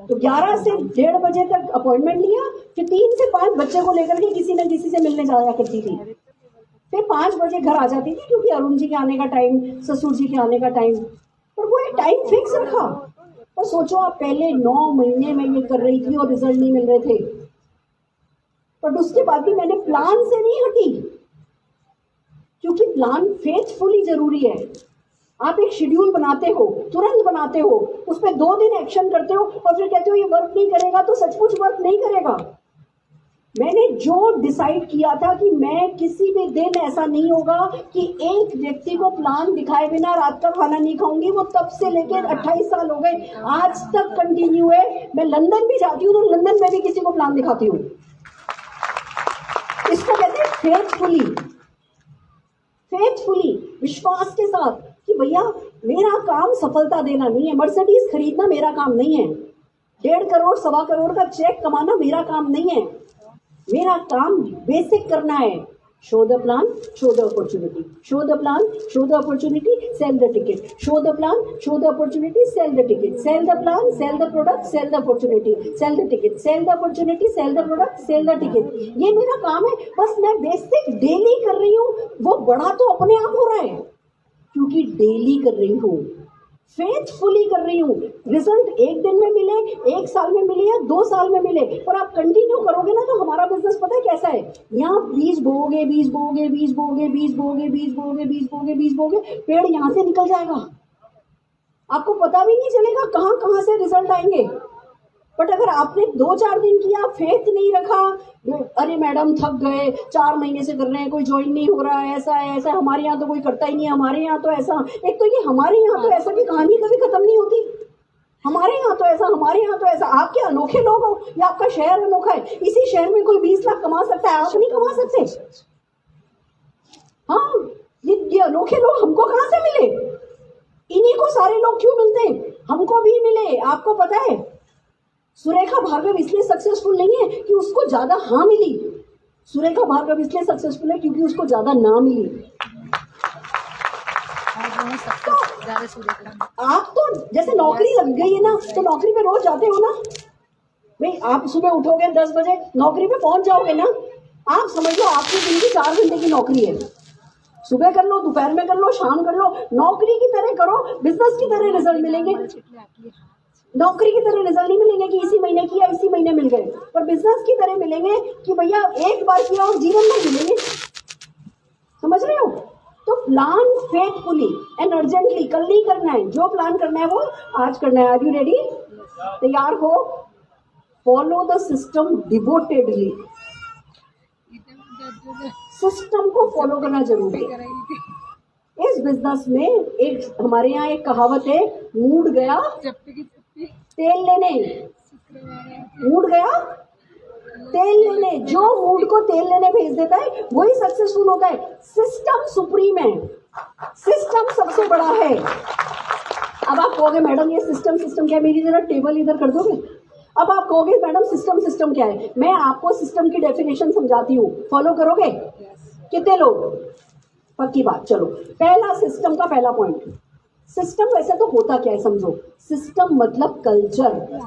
तो 11 से 1:30 बजे तक अपॉइंटमेंट लिया, फिर 3 से 5 बच्चे को लेकर के किसी न किसी से मिलने जाया करती थी, फिर 5 बजे घर आ जाती थी, क्योंकि अरुण जी के आने का टाइम, ससुर जी के आने का टाइम, पर वो एक टाइम फिक्स रखा। और सोचो आप, पहले 9 महीने में ये कर रही थी और रिजल्ट नहीं मिल रहे थे, बट उसके बाद भी मैंने प्लान से नहीं हटी, क्योंकि प्लान फेथफुली जरूरी है। आप एक शेड्यूल बनाते हो, तुरंत बनाते हो, उस पर 2 दिन एक्शन करते हो और फिर कहते हो ये वर्क नहीं करेगा, तो सचमुच वर्क नहीं करेगा। मैंने जो डिसाइड किया था कि मैं किसी भी दिन ऐसा नहीं होगा कि एक व्यक्ति को प्लान दिखाए बिना रात का खाना नहीं खाऊंगी, वो तब से लेकर 28 साल हो गए आज तक कंटिन्यू है। मैं लंदन भी जाती हूँ तो लंदन में भी किसी को प्लान दिखाती हूँ। इसको कहते हैं फेथफुली, विश्वास के साथ कि भैया मेरा काम सफलता देना नहीं है, मर्सिडीज खरीदना मेरा काम नहीं है, 1.5 करोड़ 1.25 करोड़ का चेक कमाना मेरा काम नहीं है, मेरा काम बेसिक करना है। Show the plan, show the opportunity, show the plan, show the opportunity, sell the ticket, show the plan, show the opportunity, sell the ticket, sell the plan, sell the product, sell the opportunity, sell the ticket, sell the opportunity, sell the product, sell the ticket. ये मेरा काम है, बस मैं basic daily कर रही हूँ। वो बड़ा तो अपने आप हो रहा है क्योंकि डेली कर रही हूँ, फेथफुली कर रही हूँ। रिजल्ट एक दिन में मिले, 1 साल में मिले या 2 साल में मिले, पर आप कंटिन्यू करोगे ना, तो हमारा बिजनेस पता है कैसा है, यहाँ बीज बोओगे, पेड़ यहाँ से निकल जाएगा, आपको पता भी नहीं चलेगा कहाँ कहाँ से रिजल्ट आएंगे। बट अगर आपने 2-4 दिन किया, फेथ नहीं रखा, अरे मैडम थक गए, 4 महीने से कर रहे हैं, कोई ज्वाइन नहीं हो रहा है, ऐसा है ऐसा, हमारे यहाँ तो कोई करता ही नहीं, हमारे यहाँ तो ऐसा। एक तो ये हमारे यहाँ तो ऐसा की कहानी कभी खत्म नहीं होती, हमारे यहाँ तो ऐसा, हमारे यहाँ तो ऐसा। आप क्या अनोखे लोग हो या आपका शहर अनोखा है? इसी शहर में कोई 20 लाख कमा सकता है, आप नहीं कमा सकते? हाँ, ये अनोखे लोग हमको कहाँ से मिले? इन्हीं को सारे लोग क्यों मिलते हैं? हमको भी मिले। आपको पता है सुरेखा भार्गव इसलिए सक्सेसफुल नहीं है कि उसको ज्यादा हाँ मिली, सुरेखा भार्गव इसलिए सक्सेसफुल है क्योंकि उसको ज्यादा ना मिली। आप तो जैसे नौकरी लग गई है ना, तो नौकरी पे रोज जाते हो ना भाई, आप सुबह उठोगे 10 बजे, नौकरी पे पहुंच जाओगे ना, आप समझ लो आपकी दिन की 4 घंटे की नौकरी है। सुबह कर लो, दोपहर में कर लो, शाम कर लो, नौकरी की तरह करो, बिजनेस की तरह रिजल्ट मिलेंगे। नौकरी की तरह रिजल्ट नहीं मिलेंगे कि इसी महीने किया इसी महीने मिल गए, पर बिजनेस की तरह मिलेंगे कि भैया एक बार किया और जीवन में मिलेंगे। समझ रहे हो? तो प्लान फेथफुली एंड अर्जेंटली कल नहीं करना है, जो प्लान करना है वो आज करना है। Are you ready? तैयार हो? Follow the system devotedly. System को फॉलो करना जरूरी है। इस बिजनेस में एक हमारे यहाँ एक कहावत है, मूड गया तेल लेने, मूड गया तेल लेने। जो मूड को तेल लेने भेज देता है वही सक्सेसफुल होता है। सिस्टम सुप्रीम है, सिस्टम सबसे बड़ा है। अब आप कहोगे मैडम ये सिस्टम क्या है, मेरी जरा टेबल इधर कर दोगे? अब आप कहोगे मैडम सिस्टम क्या है, मैं आपको सिस्टम की डेफिनेशन समझाती हूँ, फॉलो करोगे? कितने लोग? पक्की बात। चलो, पहला सिस्टम का पहला पॉइंट। सिस्टम वैसे तो होता क्या है समझो। सिस्टम मतलब कल्चर,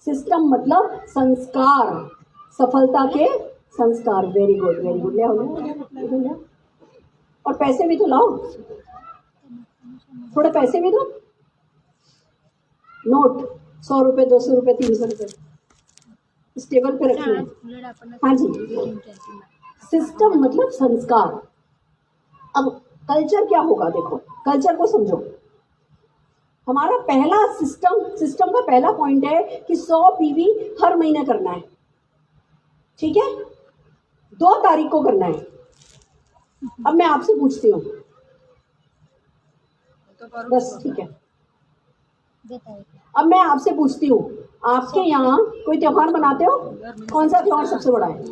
सिस्टम मतलब संस्कार, सफलता के संस्कार। Very good very good. ले आओ, और पैसे भी तो लाओ, थोड़े पैसे भी दो। नोट 100 रुपये, 200 रुपये, 300 रुपये इस टेबल पे रखिए। हाँ जी, सिस्टम मतलब संस्कार। अब कल्चर क्या होगा, देखो कल्चर को समझो। हमारा पहला सिस्टम का पहला पॉइंट है कि 100 पीवी हर महीने करना है, ठीक है? 2 तारीख को करना है। अब मैं आपसे पूछती हूँ, बस ठीक है। अब मैं आपसे पूछती हूँ, आपके यहाँ कोई त्योहार मनाते हो? कौन सा त्योहार सबसे बड़ा है?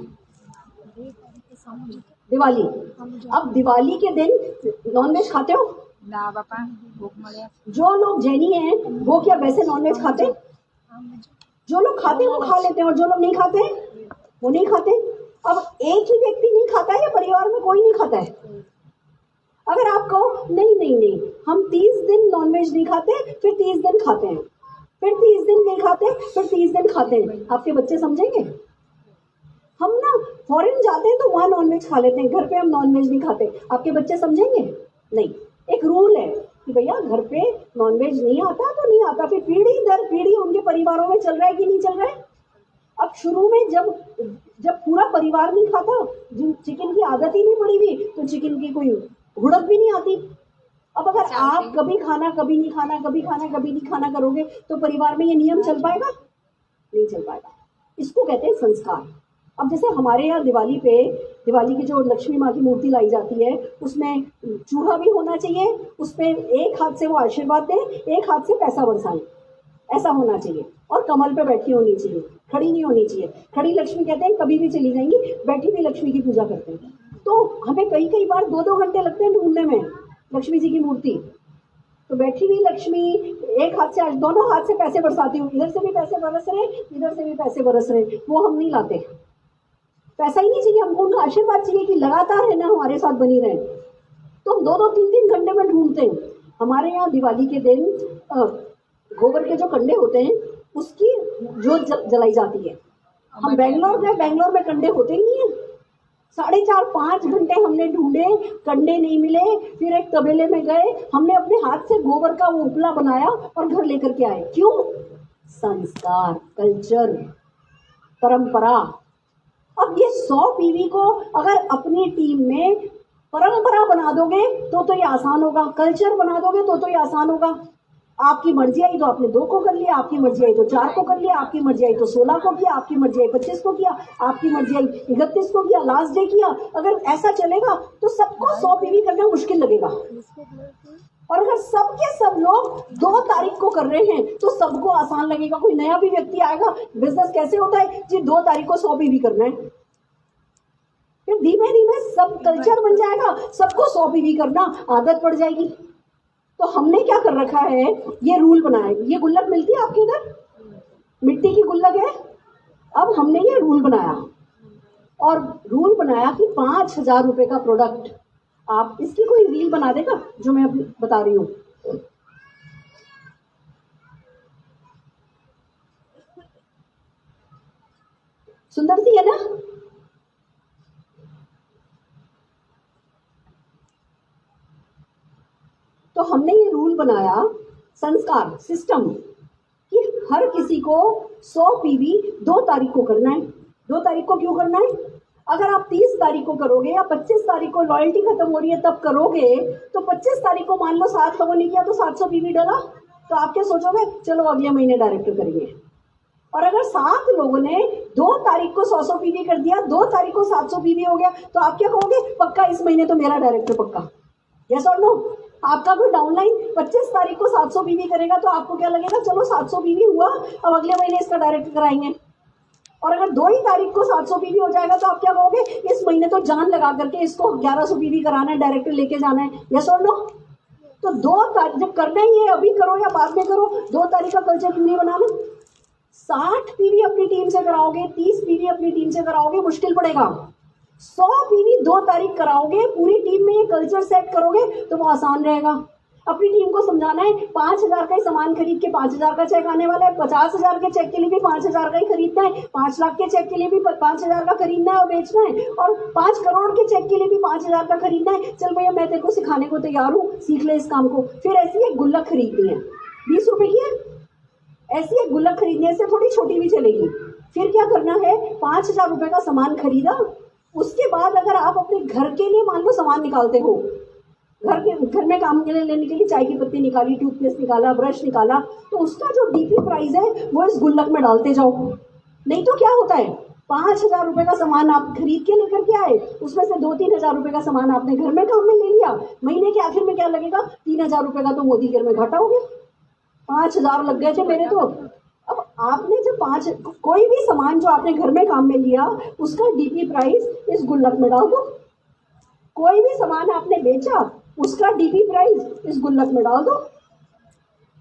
दिवाली। अब दिवाली के दिन नॉनवेज खाते हो? ना बापा भूख मरे। जो लोग जैनी हैं वो क्या वैसे नॉनवेज खाते हैं? जो लोग खाते हैं वो खा लेते हैं, और जो लोग नहीं खाते हैं वो नहीं खाते। अब एक ही व्यक्ति नहीं खाता है या परिवार में कोई नहीं खाता है? अगर आप कहो नहीं नहीं नहीं हम 30 दिन नॉनवेज नहीं खाते, फिर 30 दिन खाते हैं, फिर 30 दिन नहीं खाते, फिर 30 दिन खाते हैं, आपके बच्चे समझेंगे? हम ना फॉरेन जाते हैं तो वहाँ नॉनवेज खा लेते हैं, घर पे हम नॉनवेज नहीं खाते, आपके बच्चे समझेंगे? नहीं। एक रूल है कि भैया घर पे नॉनवेज नहीं आता तो नहीं आता, फिर पीढ़ी दर पीढ़ी उनके परिवारों में चल रहा है कि नहीं चल रहा है। अब शुरू में जब जब पूरा परिवार नहीं खाता, चिकन की आदत ही नहीं पड़ी हुई, तो चिकन की कोई हुड़क भी नहीं आती। अब अगर आप कभी खाना कभी नहीं खाना, कभी खाना कभी नहीं खाना करोगे तो परिवार में ये नियम चल पाएगा? नहीं चल पाएगा। इसको कहते हैं संस्कार। अब जैसे हमारे यहाँ दिवाली की जो लक्ष्मी माँ की मूर्ति लाई जाती है उसमें चूहा भी होना चाहिए, उसमें एक हाथ से वो आशीर्वाद दें, एक हाथ से पैसा बरसाएं, ऐसा होना चाहिए, और कमल पे बैठी होनी चाहिए, खड़ी नहीं होनी चाहिए। खड़ी लक्ष्मी कहते हैं कभी भी चली जाएंगी, बैठी हुई लक्ष्मी की पूजा करते हैं। तो हमें कई बार 2-2 घंटे लगते हैं ढूंढने में लक्ष्मी जी की मूर्ति। तो बैठी हुई लक्ष्मी एक हाथ से, दोनों हाथ से पैसे बरसाती हूँ, इधर से भी पैसे बरस रहे, इधर से भी पैसे बरस रहे, वो हम नहीं लाते। पैसा ही नहीं चाहिए हमको, उनका आशीर्वाद चाहिए कि लगातार है ना हमारे साथ बनी रहे। तो हम 2-2, 3-3 घंटे में ढूंढते हैं। हमारे यहाँ दिवाली के दिन गोबर के जो कंडे होते हैं उसकी जोत जलाई जाती है। हम बेंगलोर गए, बेंगलोर में कंडे होते ही नहीं है। 4.5-5 घंटे हमने ढूंढे, कंडे नहीं मिले। फिर एक तबेले में गए, हमने अपने हाथ से गोबर का वो उपला बनाया और घर लेकर के आए। क्यों? संस्कार, कल्चर, परंपरा। अब ये 100 पीवी को अगर अपनी टीम में परंपरा बना दोगे तो ये आसान होगा, कल्चर बना दोगे तो ये आसान होगा। आपकी मर्जी आई तो आपने 2 को कर लिया, आपकी मर्जी आई तो 4 को कर लिया, आपकी मर्जी आई तो 16 को किया, आपकी मर्जी आई 25 को किया, आपकी मर्जी आई 31 को किया, लास्ट डे किया। अगर ऐसा चलेगा तो सबको 100 पीवी करना मुश्किल लगेगा। और अगर सबके सब लोग 2 तारीख को कर रहे हैं तो सबको आसान लगेगा। कोई नया भी व्यक्ति आएगा, बिजनेस कैसे होता है जी, 2 तारीख को 100 पीवी करना है। फिर धीमे धीमे सब कल्चर बन जाएगा, सबको 100 पीवी करना आदत पड़ जाएगी। तो हमने क्या कर रखा है, ये रूल बनाया। ये गुल्लक मिलती है आपके इधर, मिट्टी की गुल्लक है। अब हमने ये रूल बनाया, और रूल बनाया कि 5,000 रुपए का प्रोडक्ट, आप इसकी कोई रील बना देगा जो मैं अभी बता रही हूँ। सुंदर सी है ना? तो हमने ये रूल बनाया, संस्कार, सिस्टम, कि हर किसी को 100 पीवी 2 तारीख को करना है। 2 तारीख को क्यों करना है? अगर आप 30 तारीख को करोगे या 25 तारीख को लॉयल्टी खत्म हो रही है तब करोगे, तो 25 तारीख को मान लो 7 लोगों ने किया तो 700 पीवी डला, तो आप क्या सोचोगे, चलो अगले महीने डायरेक्ट करेंगे। और अगर 7 लोगों ने 2 तारीख को 100 पीवी कर दिया, 2 तारीख को 700 पीवी हो गया, तो आप क्या कहोगे, पक्का इस महीने तो मेरा डायरेक्टर पक्का। यस और नो? आपका कोई डाउनलाइन 25 तारीख को 700 पीवी करेगा तो आपको क्या लगेगा, चलो 700 पीवी हुआ, अब अगले महीने इसका डायरेक्ट कराएंगे। और अगर 2 ही तारीख को 700 पीवी हो जाएगा तो आप क्या कहोगे, इस महीने तो जान लगा करके इसको 1100 पीवी कराना है, डायरेक्टर लेके जाना है। यस और नो? तो 2 तारीख जब करना ही है, अभी करो या बाद में करो, 2 तारीख का कल्चर क्यों नहीं बनाना? 60 पीवी अपनी टीम से कराओगे, 30 पीवी अपनी टीम से कराओगे, मुश्किल पड़ेगा। 100 पीवी 2 तारीख कराओगे, पूरी टीम में ये कल्चर सेट करोगे तो वो आसान रहेगा। अपनी टीम को समझाना है 5,000 का ही सामान खरीद के 5,000 का चेक आने वाला है, 50,000 के चेक के लिए भी 5,000 का ही खरीदना है, 5 लाख के चेक के लिए भी 5,000 का खरीदना है और बेचना है, और 5 करोड़ के चेक के लिए भी 5,000 का खरीदना है। चल भैया मैं तेरे को सिखाने को तैयार हूँ, सीख ले इस काम को। फिर ऐसी एक गुल्लक खरीदनी है, 20 रुपए की है, ऐसी एक गुल्लक खरीदने से थोड़ी छोटी भी चलेगी। फिर क्या करना है, 5,000 रुपए का सामान खरीदा, उसके बाद अगर आप अपने घर के लिए मान लो सामान निकालते हो, घर में काम के लिए लेने के लिए चाय की पत्ती निकाली, टूथपेस्ट निकाला, ब्रश निकाला, तो उसका जो डीपी प्राइस है वो इस गुल्लक में डालते जाओ। नहीं तो क्या होता है, 5,000 रुपए का सामान आप खरीद के लेकर के आए, उसमें से 2-3 हजार रुपए का सामान आपने घर में काम में ले लिया, महीने के आखिर में क्या लगेगा, 3,000 रुपए का तो मोदी घर में घाटा हो गया, 5,000 लग गए थे मेरे तो। अब आपने जब कोई भी सामान जो आपने घर में काम में लिया उसका डीपी प्राइस इस गुल्लक में डाल दो। कोई भी सामान आपने बेचा उसका डीपी प्राइस इस गुल्लक में डाल दो।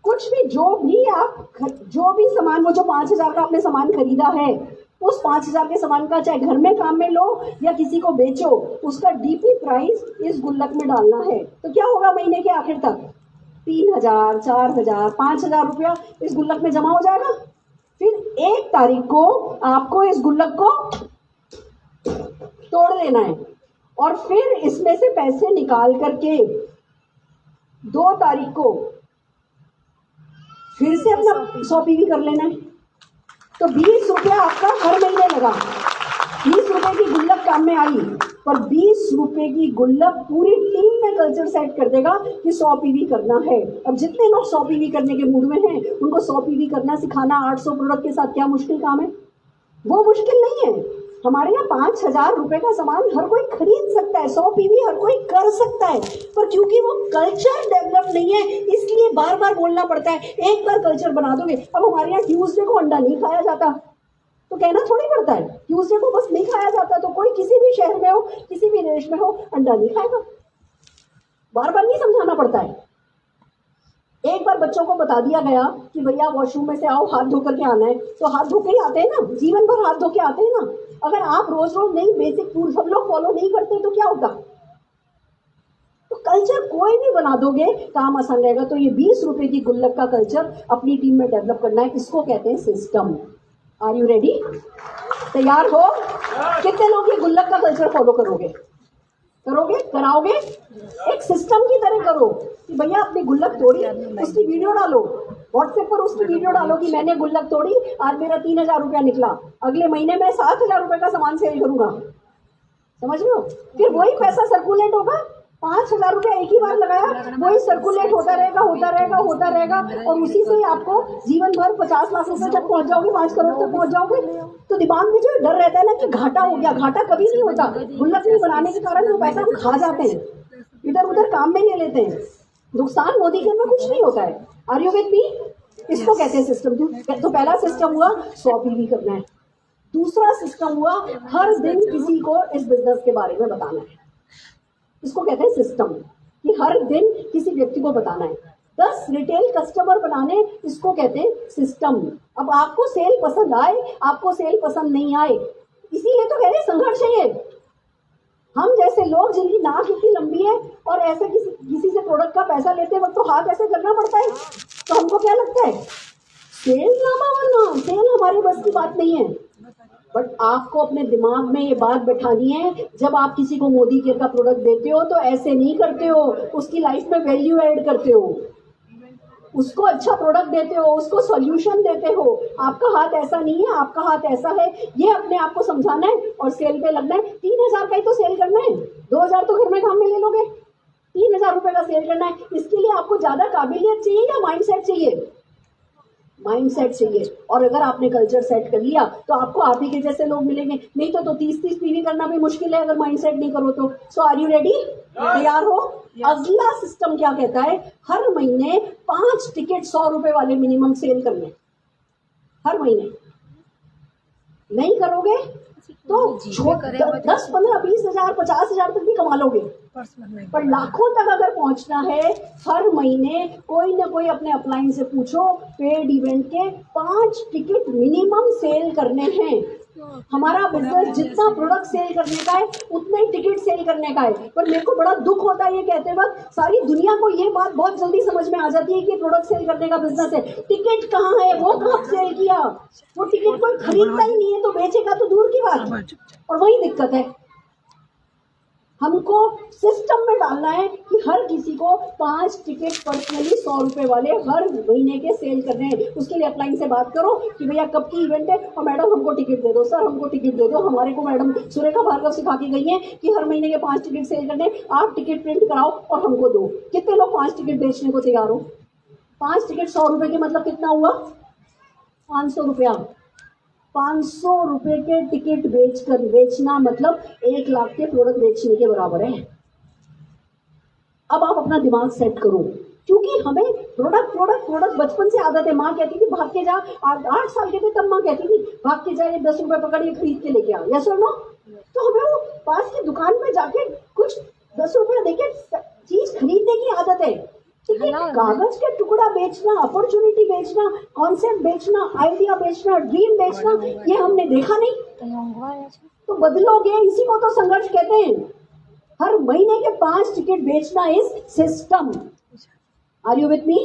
कुछ भी जो भी सामान, वो जो 5,000 का आपने सामान खरीदा है, उस 5,000 के सामान का चाहे घर में काम में लो या किसी को बेचो, उसका डीपी प्राइस इस गुल्लक में डालना है। तो क्या होगा महीने के आखिर तक 3,000, 4,000, 5,000 रुपया इस गुल्लक में जमा हो जाएगा। फिर 1 तारीख को आपको इस गुल्लक को तोड़ देना है और फिर इसमें से पैसे निकाल करके 2 तारीख को फिर से अपना 100 पीवी कर लेना है। तो 20 रुपया आपका हर महीने लगा। 20 रुपए की गुल्लक काम में आई, पर 20 रुपए की गुल्लक पूरी टीम में कल्चर सेट कर देगा कि 100 पीवी करना है। अब जितने लोग 100 पीवी करने के मूड में हैं, उनको 100 पीवी करना सिखाना 800 प्रोडक्ट के साथ क्या मुश्किल काम है? वो मुश्किल नहीं है। हमारे यहाँ 5,000 रुपए का सामान हर कोई खरीद सकता है, 100 पीवी हर कोई कर सकता है, पर क्योंकि वो कल्चर डेवलप नहीं है, इसलिए बार बार बोलना पड़ता है। एक बार कल्चर बना दोगे। अब हमारे यहाँ ट्यूसडे को अंडा नहीं खाया जाता, तो कहना थोड़ी पड़ता है ट्यूसडे को बस नहीं खाया जाता, तो कोई किसी भी शहर में हो, किसी भी देश में हो, अंडा नहीं खाएगा। बार बार नहीं समझाना पड़ता है। एक बार बच्चों को बता दिया गया कि भैया वॉशरूम में से आओ, हाथ धो करके आना है, तो हाथ धो के ही आते हैं ना, जीवन भर हाथ धो के आते हैं ना। अगर आप रोज रोज नहीं बेसिक रूल सब लोग फॉलो नहीं करते तो क्या होगा? तो कल्चर कोई भी बना दोगे, काम आसान रहेगा। तो ये 20 रुपए की गुल्लक का कल्चर अपनी टीम में डेवलप करना है, इसको कहते हैं सिस्टम। Are you ready? तैयार हो? कितने लोग ये गुल्लक का कल्चर फॉलो करोगे? कराओगे? एक सिस्टम की तरह करो कि भैया अपनी गुल्लक तोड़ी, उसकी वीडियो डालो, व्हाट्सएप पर उसकी वीडियो डालो कि मैंने गुल्लक तोड़ी, आज मेरा 3,000 रुपया निकला, अगले महीने मैं 7,000 रुपए का सामान सेल करूंगा। समझ रहे हो? फिर वही पैसा सर्कुलेट होगा। 5,000 रुपया एक ही बार लगाया, वही सर्कुलेट होता रहेगा और उसी से आपको जीवन भर 50 लाख रुपए तक पहुंच जाओगे, 5 करोड़ तक पहुंच जाओगे। तो दिमाग में जो डर रहता है ना कि घाटा हो गया, घाटा कभी नहीं होता। गुल्लक नहीं बनाने के कारण वो पैसा हम खा जाते हैं, इधर उधर काम में ले लेते हैं। नुकसान मोदी के में कुछ नहीं होता है। Are you with me? इसको कहते हैं सिस्टम। तो पहला सिस्टम हुआ 100 पीवी करना है। दूसरा सिस्टम हुआ हर दिन किसी को इस बिजनेस के बारे में बताना है। इसको कहते हैं सिस्टम, कि हर दिन किसी व्यक्ति को बताना है। 10 रिटेल कस्टमर बनाने, इसको कहते हैं सिस्टम। अब आपको सेल पसंद आए, आपको सेल पसंद नहीं आए, इसीलिए तो कहते हैं संघर्ष है ये। हम जैसे लोग जिनकी नाक इतनी लंबी है और ऐसे किसी से प्रोडक्ट का पैसा लेते वक्त तो हाथ ऐसे करना पड़ता है, तो हमको क्या लगता है सेल नामा वरना सेल हमारी बस की बात नहीं है। बट आपको अपने दिमाग में ये बात बैठानी है, जब आप किसी को मोदी केयर का प्रोडक्ट देते हो तो ऐसे नहीं करते हो, उसकी लाइफ में वैल्यू ऐड करते हो, उसको अच्छा प्रोडक्ट देते हो, उसको सॉल्यूशन देते हो। आपका हाथ ऐसा नहीं है, आपका हाथ ऐसा है, ये अपने आप को समझाना है और सेल पे लगना है। 3,000 का ही तो सेल करना है, 2,000 तो घर में काम में ले लोगे, 3,000 रुपए का सेल करना है। इसके लिए आपको ज्यादा काबिलियत चाहिए या माइंडसेट चाहिए? माइंडसेट चाहिए। और अगर आपने कल्चर सेट कर लिया तो आपको आप ही के जैसे लोग मिलेंगे, नहीं तो 30-30 पीवी करना भी मुश्किल है अगर माइंडसेट नहीं करो तो। सो आर यू रेडी? तैयार हो? अगला सिस्टम क्या कहता है, हर महीने 5 टिकट 100 रुपए वाले मिनिमम सेल करने, हर महीने। नहीं करोगे तो 10, 15, 20,000, 50,000 तक भी कमा लोगे, पर लाखों तक अगर पहुंचना है, हर महीने कोई ना कोई अपने अपलाइन से पूछो, पेड इवेंट के 5 टिकट मिनिमम सेल करने हैं। हमारा बिजनेस जितना प्रोडक्ट सेल करने का है उतने ही टिकट सेल करने का है। पर मेरे को बड़ा दुख होता है ये कहते वक्त, सारी दुनिया को ये बात बहुत जल्दी समझ में आ जाती है कि प्रोडक्ट सेल करने का बिजनेस है, टिकट कहाँ है, वो कब सेल किया, वो टिकट कोई खरीदता ही नहीं है, तो बेचेगा तो दूर की बात। और वही दिक्कत है, हमको सिस्टम में डालना है कि हर किसी को 5 टिकट पर्सनली 100 रुपए वाले हर महीने के सेल करने हैं। उसके लिए अपलाइन से बात करो कि भैया कब की इवेंट है और मैडम हमको टिकट दे दो, सर हमको टिकट दे दो। हमारे को मैडम सुरेखा भार्गव सिखा के गई है कि हर महीने के 5 टिकट सेल करने, आप टिकट प्रिंट कराओ और हमको दो। कितने लोग 5 टिकट बेचने को तैयार हो? 5 टिकट 100 रुपए के मतलब कितना हुआ? 500 रुपया। 500 रुपए के टिकट बेचना मतलब 1 लाख के प्रोडक्ट बेचने के बराबर है। अब आप अपना दिमाग सेट करो, क्योंकि हमें प्रोडक्ट बचपन से आदत है। माँ कहती थी भाग के जा, 8 साल के थे तब माँ कहती थी भाग के जा, ये 10 रुपए पकड़िए खरीद के लेके आ, यस और नो? तो हमें वो पास की दुकान में जाके कुछ 10 रुपया देके चीज खरीदने की आदत है, ठीक है। कागज के टुकड़ा बेचना, अपॉर्चुनिटी बेचना, कॉन्सेप्ट बेचना, आइडिया बेचना, ड्रीम बेचना, ये हमने देखा नहीं। तो बदलोगे, इसी को तो संघर्ष कहते हैं। हर महीने के 5 टिकट बेचना is system. Are you with me?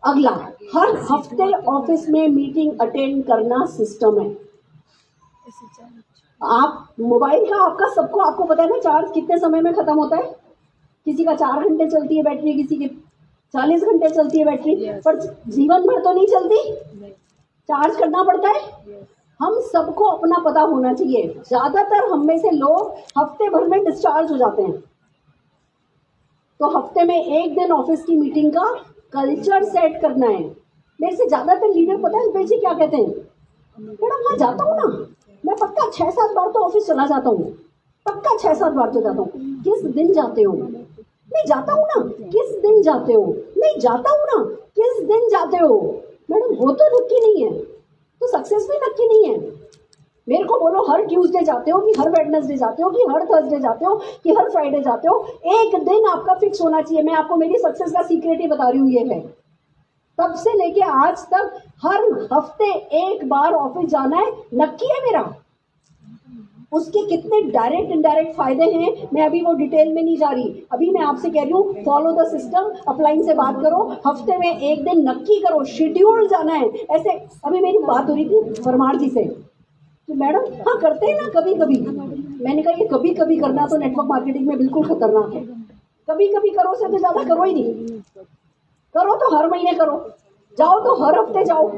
अगला, हर हफ्ते ऑफिस में मीटिंग अटेंड करना सिस्टम है। आप मोबाइल का आपका सबको आपको पता है ना, चार्ज कितने समय में खत्म होता है? किसी का 4 घंटे चलती है बैटरी, किसी की 40 घंटे चलती है बैटरी, पर जीवन भर तो नहीं चलती, चार्ज करना पड़ता है। हम सबको अपना पता होना चाहिए। ज्यादातर हम में से लोग हफ्ते भर में डिस्चार्ज हो जाते हैं। तो हफ्ते में 1 दिन ऑफिस की मीटिंग का कल्चर सेट करना है। मेरे से ज्यादातर लीडर पता है बेची क्या कहते हैं, मैडम वहां जाता हूँ ना, मैं पक्का 6-7 बार तो ऑफिस चला जाता हूँ, पक्का 6-7 बार तो जाता हूँ। किस दिन जाते हो? नहीं जाता हूँ ना। किस दिन जाते हो? नहीं जाता हूँ ना। किस दिन जाते हो? मैडम वो तो नक्की नहीं है, तो सक्सेस भी नक्की नहीं है। मेरे को बोलो हर ट्यूसडे जाते हो कि हर वेडनेसडे जाते हो कि हर थर्सडे जाते हो कि हर फ्राइडे जाते हो, एक दिन आपका फिक्स होना चाहिए। मैं आपको मेरी सक्सेस का सीक्रेट ही बता रही हूँ, ये है। तब से लेके आज तक हर हफ्ते 1 बार ऑफिस जाना है, नक्की है मेरा। उसके कितने डायरेक्ट इनडायरेक्ट फायदे हैं, मैं अभी वो डिटेल में नहीं जा रही। अभी मैं आपसे कह रही हूँ, फॉलो द सिस्टम, अपलाइन से बात करो, हफ्ते में 1 दिन नक्की करो, शेड्यूल जाना है। ऐसे अभी मेरी बात हो रही थी परमार जी से, तो मैडम हाँ करते हैं ना कभी कभी। मैंने कहा ये कभी कभी करना तो नेटवर्क मार्केटिंग में बिल्कुल खतरनाक है। कभी कभी करो से तो ज्यादा करो ही नहीं। करो तो हर महीने करो, जाओ तो हर हफ्ते जाओ।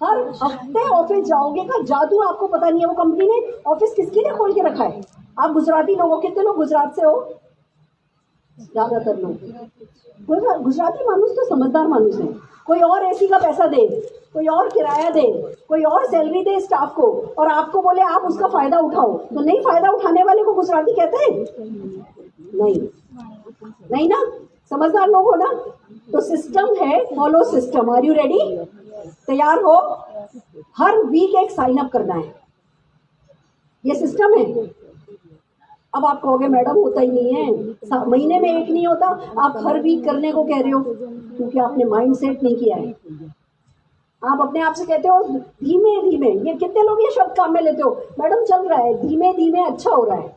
हर हफ्ते ऑफिस जाओगे का जादू आपको पता नहीं है। वो कंपनी ने ऑफिस किसके लिए खोल के रखा है? आप गुजराती लोगों, कितने लोग गुजरात से हो? ज्यादातर लोग। गुजराती मानुस तो समझदार मानुस है। कोई और एसी का पैसा दे, कोई और किराया दे, कोई और सैलरी दे स्टाफ को, और आपको बोले आप उसका फायदा उठाओ, तो नहीं फायदा उठाने वाले को गुजराती कहते हैं? नहीं, नहीं ना, समझदार लोग हो ना। तो सिस्टम है, follow system. Are you ready? तैयार हो? हर वीक एक साइन अप करना है, ये सिस्टम है। अब आप कहोगे मैडम होता ही नहीं है, महीने में एक नहीं होता, आप हर वीक करने को कह रहे हो, क्योंकि आपने माइंड सेट नहीं किया है। आप अपने आप से कहते हो धीमे धीमे, ये कितने लोग ये शब्द काम में लेते हो, मैडम चल रहा है धीमे धीमे, अच्छा हो रहा है।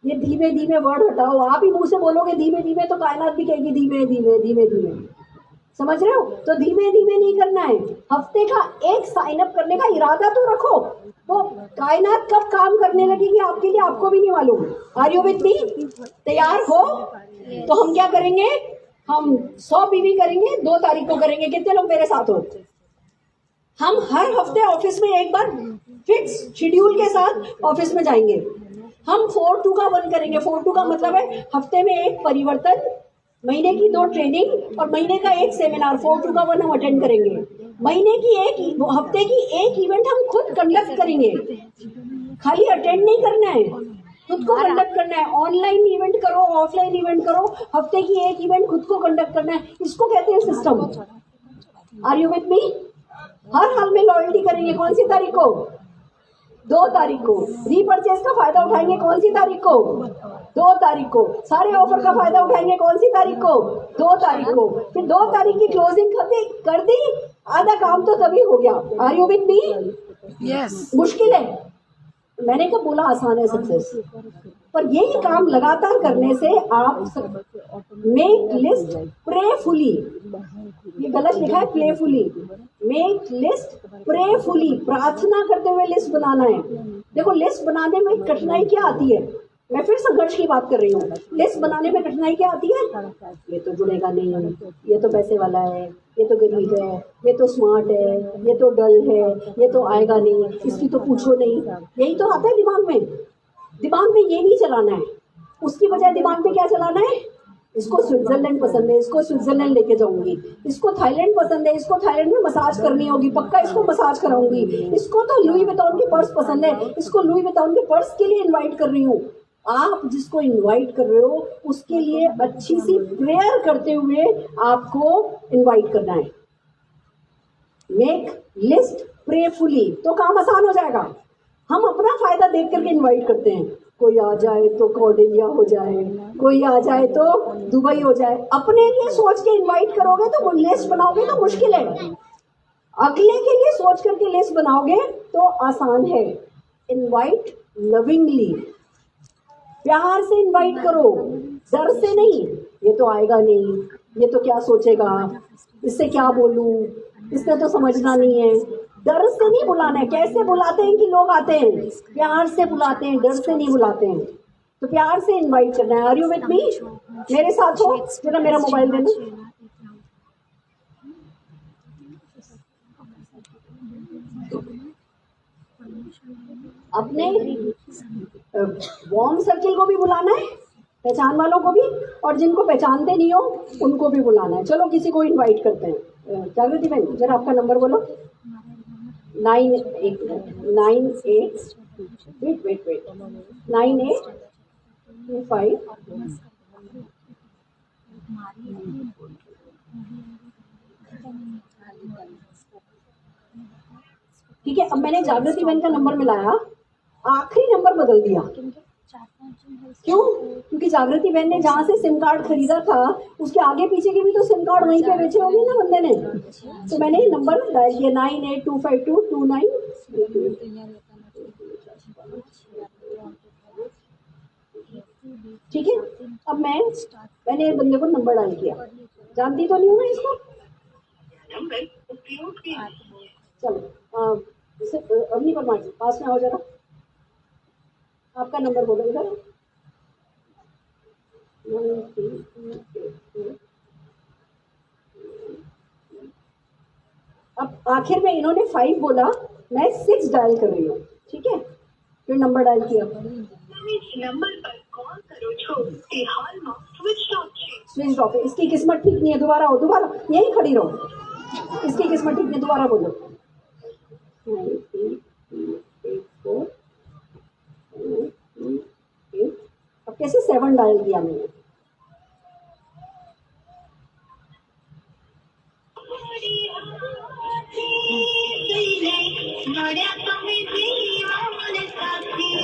ये धीमे धीमे वर्ड हटाओ। आप ही मुंह से बोलोगे धीमे धीमे तो कायनात भी कहेगी धीमे धीमे धीमे धीमे। समझ रहे हो? तो धीमे धीमे नहीं करना है, हफ्ते का एक साइन अप करने का इरादा तो रखो। तो कायनात कब काम करने लगेगी आपके लिए आपको भी नहीं मालूम। Are you with me? तैयार हो? तो हम क्या करेंगे, हम 100 बीवी करेंगे, 2 तारीख को करेंगे। कितने लोग मेरे साथ हो? हम हर हफ्ते ऑफिस में एक बार फिक्स शेड्यूल के साथ ऑफिस में जाएंगे। हम 4-2 का 1 करेंगे। 4-2 का मतलब है हफ्ते में एक परिवर्तन, महीने की 2 ट्रेनिंग और महीने का 1 सेमिनार। 4-2 का 1 हम अटेंड करेंगे। महीने की हफ्ते की 1 इवेंट हम खुद कंडक्ट करेंगे। खाली अटेंड नहीं करना है, खुद को कंडक्ट करना है। ऑनलाइन इवेंट करो, ऑफलाइन इवेंट करो, हफ्ते की 1 इवेंट खुद को कंडक्ट करना है। इसको कहते हैं system. Are you with me? हर हाल में लॉयल्टी करेंगे। कौन सी तारीख को? 2 तारीख को। रीपर्चेज का फायदा उठाएंगे कौन सी तारीख को? 2 तारीख को। सारे ऑफर का फायदा उठाएंगे कौन सी तारीख को? 2 तारीख को। फिर 2 तारीख की क्लोजिंग कर दी, आधा काम तो तभी हो गया। Are you with me? Yes. मुश्किल है, मैंने कब बोला आसान है सक्सेस, पर यही काम लगातार करने से आप मेक लिस्ट प्रेफुली, ये गलत लिखा है प्लेफुली, मेक लिस्ट प्रेफुली, प्रार्थना करते हुए लिस्ट बनाना है। देखो लिस्ट बनाने में कठिनाई क्या आती है, मैं फिर संघर्ष की बात कर रही हूँ। लिस्ट बनाने में कठिनाई क्या आती है? ये तो जुड़ेगा नहीं, ये तो पैसे वाला है, ये तो गरीब है, ये तो स्मार्ट है, ये तो डल है, ये तो आएगा नहीं, इसकी तो पूछो नहीं। यही तो आता है दिमाग में। दिमाग में ये नहीं चलाना है, उसकी बजाय दिमाग में क्या चलाना है? इसको स्विट्जरलैंड पसंद है, इसको स्विट्जरलैंड लेके जाऊंगी। इसको थाईलैंड पसंद है, इसको थाईलैंड में मसाज करनी होगी, पक्का इसको मसाज कराऊंगी। इसको तो लुई विटॉन के पर्स पसंद है, इसको लुई विटॉन के पर्स के लिए इन्वाइट कर रही हूँ। आप जिसको इनवाइट कर रहे हो उसके लिए अच्छी सी प्रेयर करते हुए आपको इनवाइट करना है। मेक लिस्ट प्रेफुली, तो काम आसान हो जाएगा। हम अपना फायदा देख करके इनवाइट करते हैं, कोई आ जाए तो कॉर्डेलिया हो जाए, कोई आ जाए तो दुबई हो जाए। अपने लिए सोच के इनवाइट करोगे तो लिस्ट बनाओगे तो मुश्किल है, अगले के लिए सोच करके लिस्ट बनाओगे तो आसान है। इनवाइट लविंगली, प्यार से इनवाइट करो, डर से नहीं। ये तो आएगा नहीं, ये तो क्या सोचेगा, इससे क्या बोलूं, इसने तो समझना नहीं है। डर से नहीं बुलाना है। कैसे बुलाते हैं कि लोग आते हैं, प्यार से बुलाते हैं, डर से नहीं बुलाते हैं। तो प्यार से इनवाइट करना है। Are you with me? मेरे साथ हो? जरा मेरा मोबाइल देना। अपने वार्म सर्किल को भी बुलाना है, पहचान वालों को भी, और जिनको पहचानते नहीं हो उनको भी बुलाना है। चलो किसी को इनवाइट करते हैं। जागृति बहन जरा आपका नंबर बोलो। 98 9825। ठीक है, अब मैंने जागृति बहन का नंबर मिलाया, आखिरी नंबर बदल दिया। क्यों? क्योंकि जागृति बहन ने जहाँ से सिम कार्ड खरीदा था उसके आगे पीछे के भी तो सिम कार्ड वहीं पे बेचे होंगे ना बंदे ने। तो मैंने नंबर डायल किया 98252229। ठीक है, अब मैंने बंदे को नंबर डायल किया। जानती तो नहीं हूँ मैं इसको। चलो अभी पर पास में आओ जरा, आपका नंबर बोलो इधर। अब आखिर में इन्होंने 5 बोला, मैं 6 डायल कर रही हूँ। ठीक है, फिर नंबर डायल किया। नंबर पर कॉल करो छोटी हाल में स्विच ऑफ है। इसकी किस्मत ठीक नहीं है, दोबारा हो, दोबारा यहीं खड़ी रहो। इसकी किस्मत ठीक नहीं, दोबारा बोलो। 9384। अब कैसे 7 डायल किया मैंने।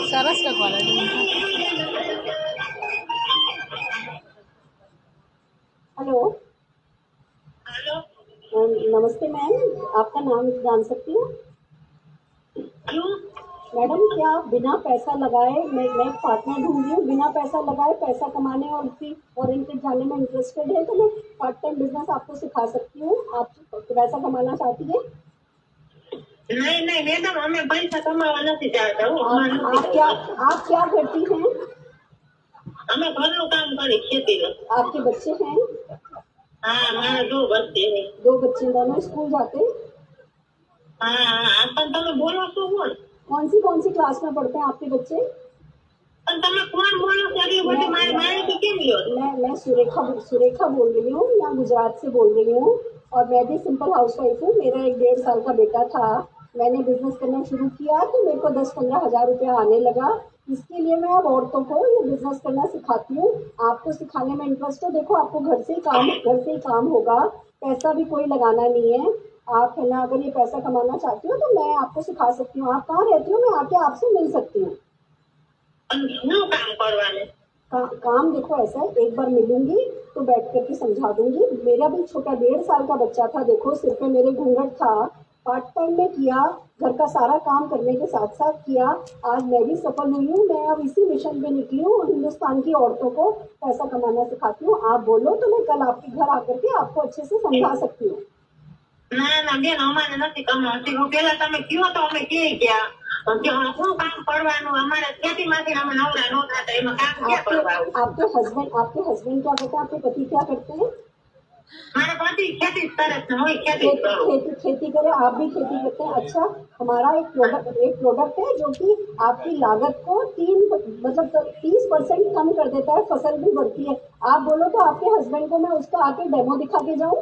सरस का क्वालिटी। हेलो नमस्ते मैम, आपका नाम जान सकती हूँ? मैडम क्या बिना पैसा लगाए मैं पार्टनर ढूंढ रही हूँ, बिना पैसा लगाए पैसा कमाने और उसकी फॉरेन ट्रिप जाने में इंटरेस्टेड है, तो मैं पार्ट टाइम बिजनेस आपको सिखा सकती हूँ। आप पैसा कमाना चाहती है? नहीं मैडम, हमें पैसा कमाना नहीं चाहता हूँ। आप क्या करती हैं? हमें घर में काम करे, खेती में। आपके बच्चे हैं? हाँ, हमारे 2 बच्चे हैं। 2 बच्चे, दोनों स्कूल जाते हैं? हाँ, तो बोलो तो बोल। कौन सी क्लास में पढ़ते हैं आपके बच्चे? कौन बोलो सर? मैं सुरेखा बोल रही हूँ, यहाँ गुजरात से बोल रही हूँ, और मैं भी सिंपल हाउसवाइफ हूँ। मेरा एक 1.5 साल का बेटा था, मैंने बिजनेस करना शुरू किया तो मेरे को 10-15 हज़ार रुपया आने लगा। इसके लिए मैं अब औरतों को ये बिजनेस करना सिखाती हूँ। आपको सिखाने में इंटरेस्ट हो? देखो आपको घर से ही काम होगा, पैसा भी कोई लगाना नहीं है। आप है ना, अगर ये पैसा कमाना चाहती हो तो मैं आपको सिखा सकती हूँ। आप कहाँ रहती हो? मैं आके आपसे मिल सकती हूँ। काम करवाने काम देखो ऐसा है, एक बार मिलूंगी तो बैठ करके समझा दूंगी। मेरा भी छोटा 1.5 साल का बच्चा था, देखो सिर पे मेरे घूंघट था, पार्ट टाइम में किया, घर का सारा काम करने के साथ साथ किया। आज मैं भी सफल हुई हूँ। मैं अब इसी मिशन पे निकली हूँ, हिंदुस्तान की औरतों को पैसा कमाना सिखाती हूँ। आप बोलो तो मैं कल आपके घर आकर के आपको अच्छे से समझा सकती हूँ। ना बेन, અમારે નથી કમાતી। પેલા તમે કયો તો અમે કે क्या શું કામ કરવાનું? અમારે ખેતીમાંથી અમે નવરા ન થતા, એમાં કામ ક્યાં કરવાનું? आपके हस्बैंड क्या करते हैं? आपके पति क्या करते हैं? मारा पति खेती करे, खेती करे, आप भी खेती करते हैं। अच्छा, हमारा एक प्रोडक्ट है जो कि आपकी लागत को 30% कम कर देता है, फसल भी बढ़ती है। आप बोलो तो आपके हस्बैंड को मैं उसका आके डेमो दिखा के जाऊँ?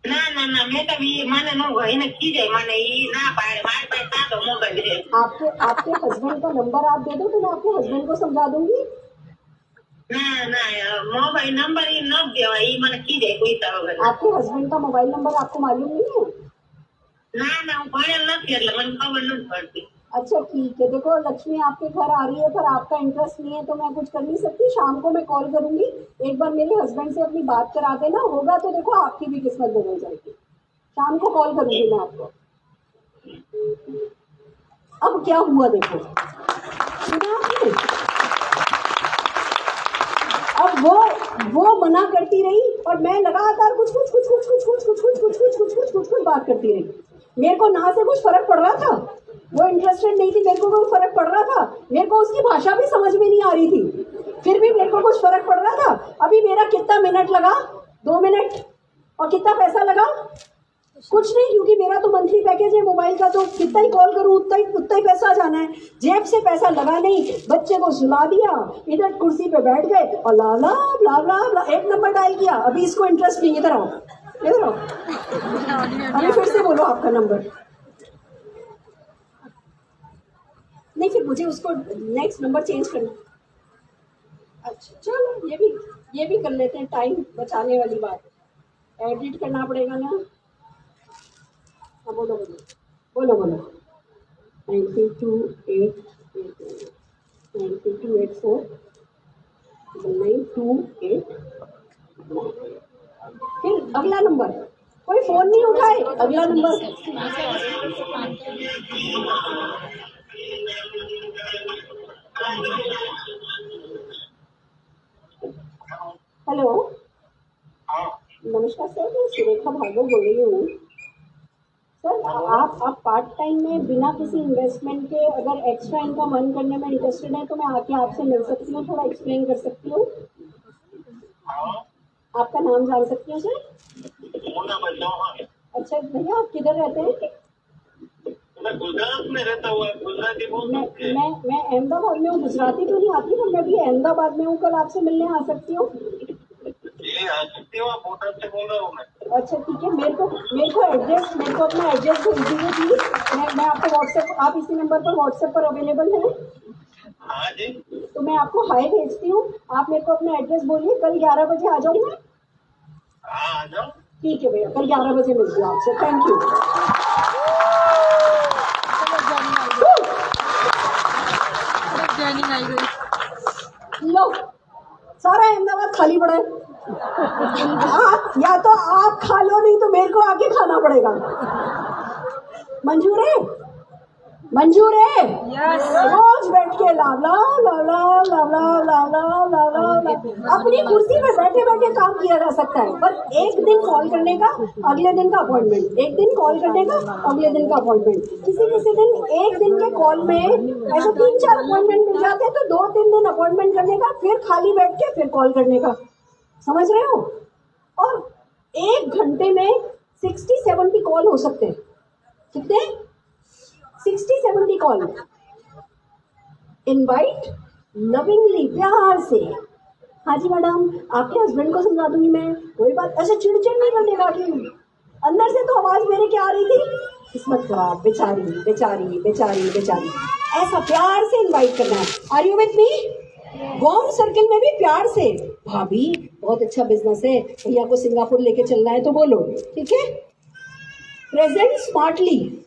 ना मैं तो माने न गई न की जाए, माने ये ना पाए, मारे पैसा तो मोबाइल है। आपके हस्बैंड का नंबर आप दे दो तो मैं आपके हस्बैंड को समझा दूंगी। ना मोबाइल नंबर ये न दिया, ये माने की जाए कोई तरह। आपके हस्बैंड का मोबाइल नंबर आपको मालूम नहीं है? ना હું ભણેલ નથી એટલે મને ખબર નથી પડતી। अच्छा ठीक है, देखो लक्ष्मी आपके घर आ रही है पर आपका इंटरेस्ट नहीं है तो मैं कुछ कर नहीं सकती। शाम को मैं कॉल करूंगी, एक बार मेरे हस्बैंड से अपनी बात करा देना, होगा तो देखो आपकी भी किस्मत बदल जाएगी। शाम को कॉल करूंगी मैं आपको। अब क्या हुआ देखो, सुना आपने? अब वो मना करती रही और मैं लगातार कुछ बात करती रही। मेरे को ना से कुछ फर्क पड़ रहा था, वो इंटरेस्टेड नहीं थी, मेरे को कोई फर्क पड़ रहा था, मेरे को उसकी भाषा भी समझ में नहीं आ रही थी, फिर भी मेरे को कुछ फर्क पड़ रहा था। अभी मेरा कितना मिनट लगा, 2 मिनट, और कितना पैसा लगा, कुछ नहीं, क्योंकि मेरा तो मंथली पैकेज है मोबाइल का, तो कितना ही कॉल करूं उतना ही पैसा जाना है। जेब से पैसा लगा नहीं, बच्चे को सुला दिया, इधर कुर्सी पे बैठ गए और ला ला ला ला ला 1 नंबर डायल किया। अभी इसको इंटरेस्ट नहीं, इधर आओ इधर आओ, अभी फिर से बोलो आपका नंबर। नहीं, फिर मुझे उसको नेक्स्ट नंबर चेंज करना। अच्छा चलो, ये भी कर लेते हैं, टाइम बचाने वाली बात। एडिट करना पड़ेगा ना। हाँ बोलो 9284 फिर अगला नंबर, कोई फोन नहीं उठाए, अगला नंबर। हेलो, नमस्कार सर, मैं सुरेखा भार्गव बोल रही हूँ। सर आप पार्ट टाइम में बिना किसी इन्वेस्टमेंट के अगर एक्स्ट्रा इनकम अर्न करने में इंटरेस्टेड है तो मैं आके आपसे मिल सकती हूँ, थोड़ा एक्सप्लेन कर सकती हूँ? आपका नाम जान सकती हूँ सर? अच्छा भैया, आप किधर रहते हैं? मैं गुजरात में रहता हूँ, गुजराती बोल सकते हैं। मैं अहमदाबाद में हूँ, गुजराती तो नहीं आती, पर मैं भी अहमदाबाद में हूँ, कल आपसे मिलने आ सकती हूँ? जी आ सकती हूँ, आप होटल से बोल रहा हूँ मैं। अच्छा ठीक है, मेरे को अपना एड्रेस भेज दीजिए प्लीज। मैं आपको व्हाट्सएप, आप इसी नंबर पर व्हाट्सएप पर अवेलेबल हैं? हाँ जी। तो मैं आपको हाय भेजती हूँ, आप मेरे को अपना एड्रेस बोलिए, कल 11 बजे आ जाऊँ मैं? हाँ आ जाओ। ठीक है भैया, कल 11 बजे मिलती हूँ आपसे। Thank you. जॉइनिंग आई गई। लो, सारा अहमदाबाद खाली पड़ा है। या तो आप खा लो, नहीं तो मेरे को आके खाना पड़ेगा। मंजूर है? मंजूर है? रोज बैठ के लावला लावला लावला लावला लावला लावला अपनी कुर्सी पे बैठे बैठे काम किया जा सकता है, पर एक दिन कॉल करने का, अगले दिन का अपॉइंटमेंट, एक दिन कॉल करने का, अगले दिन का अपॉइंटमेंट, किसी दिन एक दिन के कॉल में ऐसे 3-4 अपॉइंटमेंट मिल जाते हैं, तो 2-3 दिन अपॉइंटमेंट करने का, फिर खाली बैठ के फिर कॉल करने का, समझ रहे हो? और 1 घंटे में 60-70 कॉल हो सकते हैं। कितने? 60-70 कॉल। इनवाइट लविंगली, प्यार से, हाँ जी मैडम, आपके हस्बैंड को समझा दूंगी मैं, कोई बात, ऐसे चिड़चिड़ नहीं करने लगी। अंदर से तो आवाज मेरे क्या आ रही थी, किस्मत खराब, बेचारी बेचारी बेचारी बेचारी, ऐसा प्यार से इनवाइट करना है। Are you with me? Warm circle में भी प्यार से, भाभी बहुत अच्छा बिजनेस है, भैया को सिंगापुर लेके चलना है तो बोलो, ठीक है? प्रेजेंट स्मार्टली,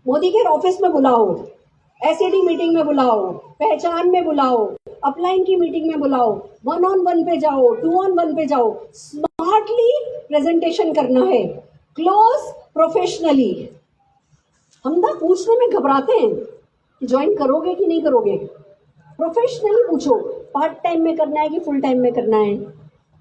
मोदी के ऑफिस में बुलाओ, एसएडी मीटिंग में बुलाओ, पहचान में बुलाओ, अपलाइन की मीटिंग में बुलाओ, 1-on-1 पे जाओ, 2-on-1 पे जाओ, स्मार्टली प्रेजेंटेशन करना है, क्लोज प्रोफेशनली। हम ना पूछने में घबराते हैं कि ज्वाइन करोगे कि नहीं करोगे। प्रोफेशनली पूछो, पार्ट टाइम में करना है कि फुल टाइम में करना है।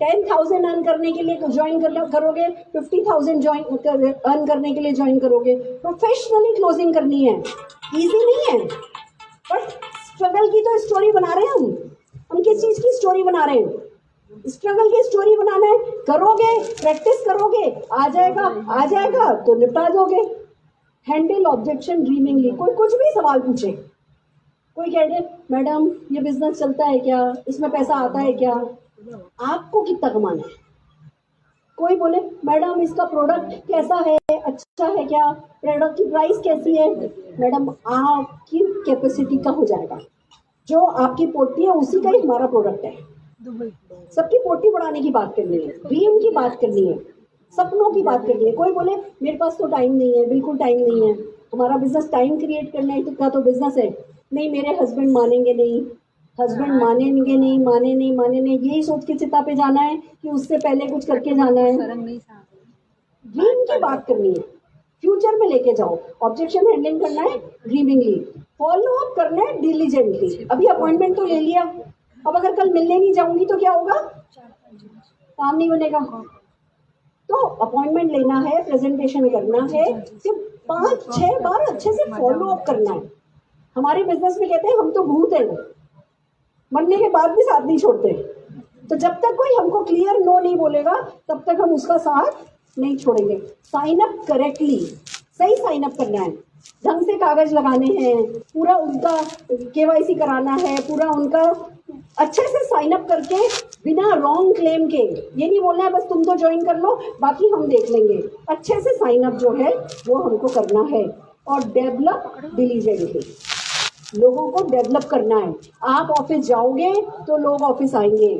10,000 अर्न करने के लिए ज्वाइन करोगे, 50,000 अर्न करने के लिए ज्वाइन करोगे। प्रोफेशनली क्लोजिंग करनी है, इजी नहीं है, बट स्ट्रगल की तो स्टोरी बना रहे हैं हम किस चीज की स्टोरी बना रहे हैं? स्ट्रगल की स्टोरी बनाना है, करोगे, प्रैक्टिस करोगे, आ जाएगा तो निपटा दोगे। हैंडल ऑब्जेक्शन ड्रीमिंगली, कोई कुछ भी सवाल पूछे, कोई कह दे मैडम ये बिजनेस चलता है क्या, इसमें पैसा आता है क्या, आपको कितना कमाना है। कोई बोले मैडम इसका प्रोडक्ट कैसा है, अच्छा है क्या, प्रोडक्ट की प्राइस कैसी है, मैडम आपकी कैपेसिटी का हो जाएगा, जो आपकी पोटी है उसी का ही हमारा प्रोडक्ट है। सबकी पोटी बढ़ाने की बात करनी है, ड्रीम की बात करनी है, सपनों की बात करनी है। कोई बोले मेरे पास तो टाइम नहीं है, बिल्कुल टाइम नहीं है, हमारा बिजनेस टाइम क्रिएट करने का तो बिजनेस है नहीं, मेरे हस्बैंड मानेंगे नहीं, हस्बैंड मानेंगे नहीं, माने नहीं, यही सोच के चिता पे जाना है कि उससे पहले कुछ करके जाना है। ड्रीम की बात करनी है, फ्यूचर में लेके जाओ, ऑब्जेक्शन हैंडलिंग करना है ड्रीमिंगली, फॉलो अप करना है डिलीजेंटली। अभी अपॉइंटमेंट तो ले लिया, अब अगर कल मिलने नहीं जाऊंगी तो क्या होगा, काम नहीं बनेगा। तो अपॉइंटमेंट लेना है, प्रेजेंटेशन करना है, फिर 5-6 बार अच्छे से फॉलो अप करना है। हमारे बिजनेस में कहते हैं हम तो भूत है, मरने के बाद भी साथ नहीं छोड़ते। तो जब तक कोई हमको क्लियर नो नहीं बोलेगा तब तक हम उसका साथ नहीं छोड़ेंगे। साइन अप करेक्टली, सही साइन अप करना है, ढंग से कागज लगाने हैं, पूरा उनका केवाईसी कराना है, पूरा उनका अच्छे से साइन अप करके बिना रॉन्ग क्लेम के। ये नहीं बोलना है बस तुम तो ज्वाइन कर लो बाकी हम देख लेंगे। अच्छे से साइन अप जो है वो हमको करना है और डेवलप डिलीजेंटली, लोगों को डेवलप करना है। आप ऑफिस जाओगे तो लोग ऑफिस आएंगे,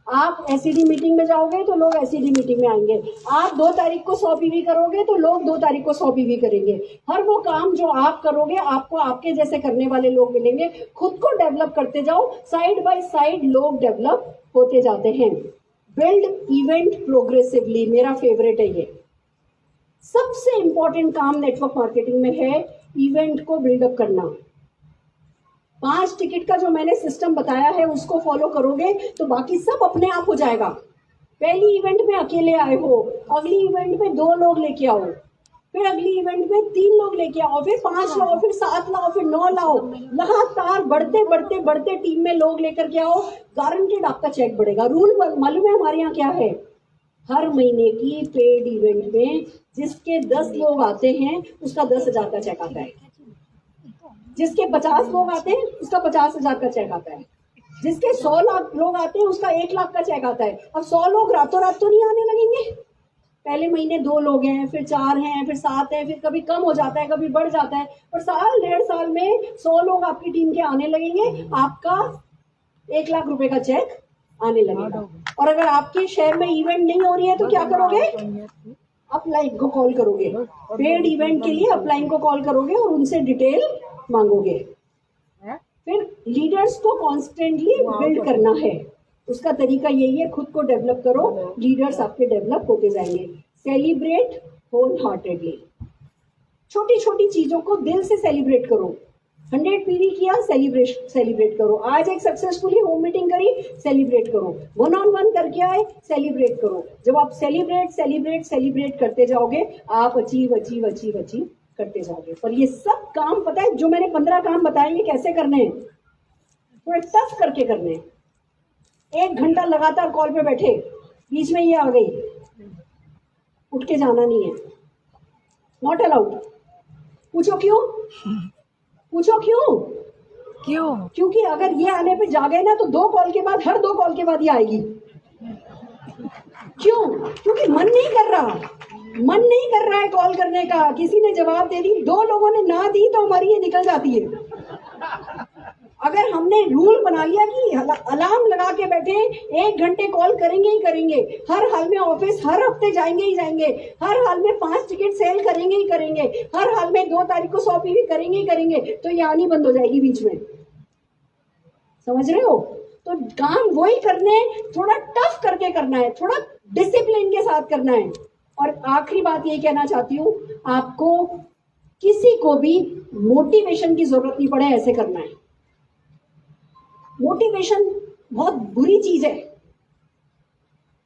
आप एसईडी मीटिंग में जाओगे तो लोग एसईडी मीटिंग में आएंगे, आप 2 तारीख को 100 पीवी करोगे तो लोग 2 तारीख को 100 पीवी करेंगे। हर वो काम जो आप करोगे आपको आपके जैसे करने वाले लोग मिलेंगे। खुद को डेवलप करते जाओ, साइड बाय साइड लोग डेवलप होते जाते हैं। बिल्ड इवेंट प्रोग्रेसिवली, मेरा फेवरेट है ये। सबसे इंपॉर्टेंट काम नेटवर्क मार्केटिंग में है इवेंट को बिल्डअप करना। 5 टिकट का जो मैंने सिस्टम बताया है उसको फॉलो करोगे तो बाकी सब अपने आप हो जाएगा। पहली इवेंट में अकेले आए हो, अगली इवेंट में 2 लोग लेके आओ, फिर अगली इवेंट में 3 लोग लेके आओ, फिर 5 लाओ, फिर 7 लाओ, फिर 9 लाओ। लगातार बढ़ते बढ़ते बढ़ते टीम में लोग लेकर के आओ, गारंटेड आपका चेक बढ़ेगा। रूल मालूम है हमारे यहाँ क्या है, हर महीने की पेड इवेंट में जिसके 10 लोग आते हैं उसका 10,000 का चेक आता है, जिसके 50 लोग आते हैं उसका 50,000 का चेक आता है, जिसके 100 लाख लोग आते हैं उसका 1 लाख का चेक आता है। अब 100 लोग रातों रात तो नहीं आने लगेंगे, पहले महीने 2 लोग हैं, फिर 4 हैं, फिर 7 हैं, फिर कभी कम हो जाता है, कभी बढ़ जाता है, पर साल 1.5 साल में 100 लोग आपकी टीम के आने लगेंगे, आपका 1 लाख रुपए का चेक आने लगेगा। और अगर आपके शहर में इवेंट नहीं हो रही है तो क्या करोगे, अपलाइन को कॉल करोगे, पेड इवेंट के लिए अपलाइन को कॉल करोगे और उनसे डिटेल मांगोगे। फिर लीडर्स को कॉन्स्टेंटली बिल्ड करना है, उसका तरीका यही है, खुद को डेवलप करो, लीडर्स आपके डेवलप होते जाएंगे। सेलिब्रेट होल हार्टेडली, छोटी छोटी चीजों को दिल से सेलिब्रेट करो। 100 पीवी किया, सेलिब्रेट करो। आज एक सक्सेसफुली होम मीटिंग करी, सेलिब्रेट करो। 1-on-1 करके आए, सेलिब्रेट करो। जब आप सेलिब्रेट करते जाओगे आप अचीव करते जाओगे। पर ये सब काम पता है जो मैंने 15 काम बताए ये कैसे करने हैं, थोड़े टफ करके करने हैं। 1 घंटा लगातार कॉल पे बैठे, बीच में ये आ गई, उठ के जाना नहीं है, नॉट अलाउड। पूछो क्यों? क्योंकि अगर ये आने पे जागे ना तो 2 कॉल के बाद, हर 2 कॉल के बाद ये आएगी। क्यों? क्योंकि मन नहीं कर रहा है कॉल करने का। किसी ने जवाब दे दी, 2 लोगों ने ना दी तो हमारी ये निकल जाती है। अगर हमने रूल बना लिया कि अलार्म लगा के बैठे 1 घंटे कॉल करेंगे ही करेंगे, हर हाल में ऑफिस हर हफ्ते जाएंगे ही जाएंगे, हर हाल में 5 टिकट सेल करेंगे ही करेंगे, हर हाल में 2 तारीख को 100 पीवी करेंगे ही करेंगे, तो ये आनी बंद हो जाएगी बीच में। समझ रहे हो? तो काम वही करने, थोड़ा टफ करके करना है, थोड़ा डिसिप्लिन के साथ करना है। और आखिरी बात ये कहना चाहती हूँ, आपको किसी को भी मोटिवेशन की जरूरत नहीं पड़े, ऐसे करना है। मोटिवेशन बहुत बुरी चीज है,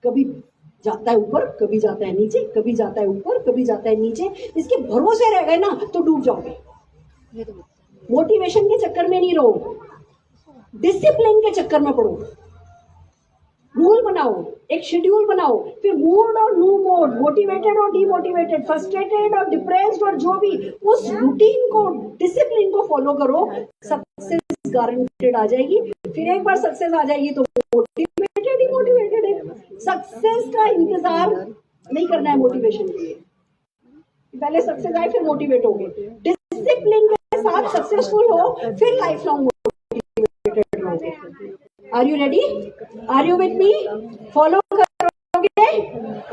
कभी जाता है ऊपर, कभी जाता है नीचे, कभी जाता है ऊपर, कभी जाता है नीचे। इसके भरोसे रह गए ना तो डूब जाओगे। मोटिवेशन के चक्कर में नहीं रहो, डिसिप्लिन के चक्कर में पड़ो। रूल बनाओ, एक शेड्यूल बनाओ, फिर मूड और नो मूड, मोटिवेटेड और डिमोटिवेटेड, फ्रस्ट्रेटेड और डिप्रेस्ड, और जो भी, उस रूटीन को, डिसिप्लिन को फॉलो करो, सक्सेस गारंटेड आ जाएगी। फिर एक बार सक्सेस आ जाएगी तो मोटिवेटेड ही मोटिवेटेड है। सक्सेस का इंतजार नहीं करना है मोटिवेशन के लिए, पहले सक्सेस आए फिर मोटिवेट हो गए। डिसिप्लिन के साथ सक्सेसफुल हो, फिर लाइफ लॉन्ग मोटिवेटेड रहोगे। Are you ready? Are you with me? Follow करोगे?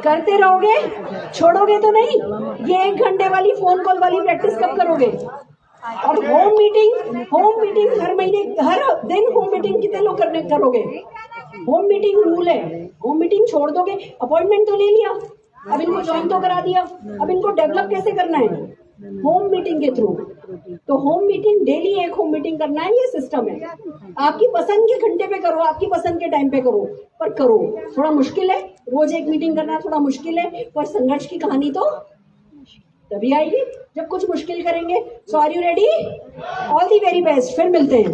करते रहोगे, छोड़ोगे तो नहीं। ये 1 घंटे वाली फोन कॉल वाली प्रैक्टिस कब करोगे? और होम मीटिंग हर महीने, हर दिन होम मीटिंग कितने लोग करोगे? होम मीटिंग रूल है। होम मीटिंग छोड़ दोगे? अपॉइंटमेंट तो ले लिया, अब इनको ज्वाइन तो करा दिया, अब इनको डेवलप कैसे करना है? होम मीटिंग के थ्रू। तो होम मीटिंग डेली, एक होम मीटिंग करना है, ये सिस्टम है। आपकी पसंद के घंटे पे करो, आपकी पसंद के टाइम पे करो, पर करो। थोड़ा मुश्किल है, रोज एक मीटिंग करना थोड़ा मुश्किल है, पर संघर्ष की कहानी तो तभी आएगी जब कुछ मुश्किल करेंगे। So are you ready? All the very best, फिर मिलते हैं।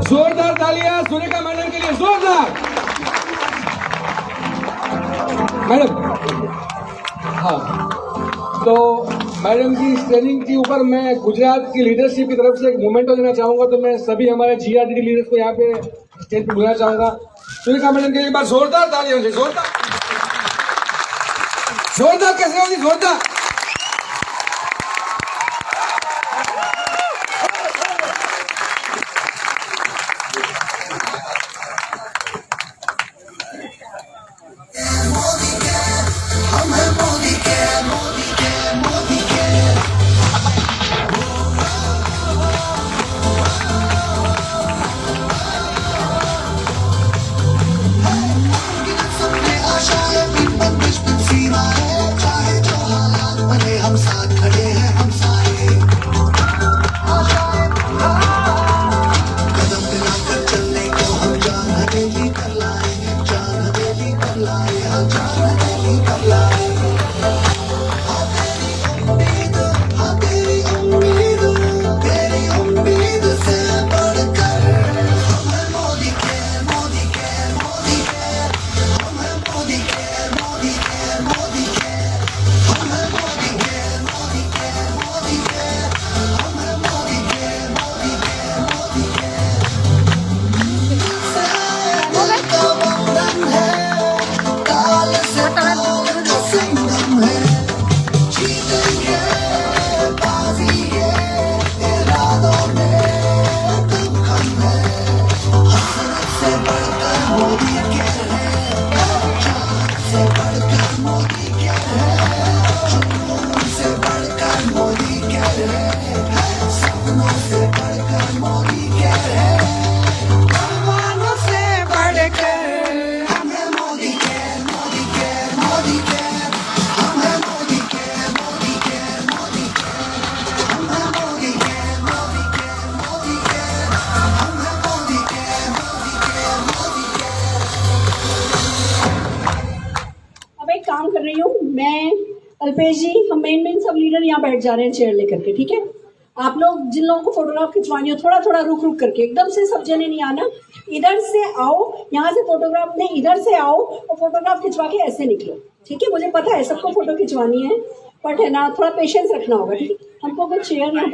जोरदार तालियां सुरेखा मैडम के लिए, जोरदार। मैडम, हाँ, तो मैडम की इस ट्रेनिंग के ऊपर मैं गुजरात की लीडरशिप की तरफ से एक मोमेंटो देना चाहूंगा। तो मैं सभी हमारे GRDD लीडर्स को यहाँ पे स्टेज पे बुलाना चाहूंगा। सुरेखा मैडम के लिए एक बार जोरदार तालियां होगी, जोरदार कैसे होगी? जोरदार। हम साथ खड़े हैं, हम सारे कदम मिलाकर चलने को हम जान हथेली कर लाएंगे, जान हथेली कर लाए, हम जान हथेली कर लाए। तेरी उम्मीद से बढ़कर हम हैं मोदी के, मोदी के, मोदी के, हम हैं मोदी के, मोदी के, मोदी के, हम हैं मोदी के, मोदी के, मोदी के, हम हैं मोदी के, मोदी के, मोदी के। दिल का बंधन है, काल से काल का संगम है, जीतेंगे बाजी ये इरादों में दमखम है। हसरत से बढ़कर मोदी के है, चाहत से बढ़कर मोदी के है, जुनून से बढ़कर मोदी के है, सपनों से बढ़कर मोदी के है, अरमानों से बढ़कर हम हैं मोदी के, मोदी के, मोदी के, हम हैं मोदी के, मोदी के, मोदी के, हम हैं मोदी के, मोदी के, मोदी के, हम हैं मोदी के, मोदी के, मोदी के। अब एक काम कर रही हूँ मैं, अल्पेश जी, हम मेन सब लीडर यहाँ बैठ जा रहे हैं चेयर लेकर के, ठीक है? आप लोग जिन लोगों को फोटोग्राफ खिंचवानी हो, थोड़ा थोड़ा रुक रुक करके, एकदम से सब जने नहीं आना। इधर से आओ, यहाँ से फोटोग्राफ नहीं, इधर से आओ और फोटोग्राफ खिंचवा के ऐसे निकलो, ठीक है? मुझे पता है सबको फोटो खिंचवानी है, बट है ना, थोड़ा पेशेंस रखना होगा, ठीक है? हमको कुछ चेयर यहाँ पे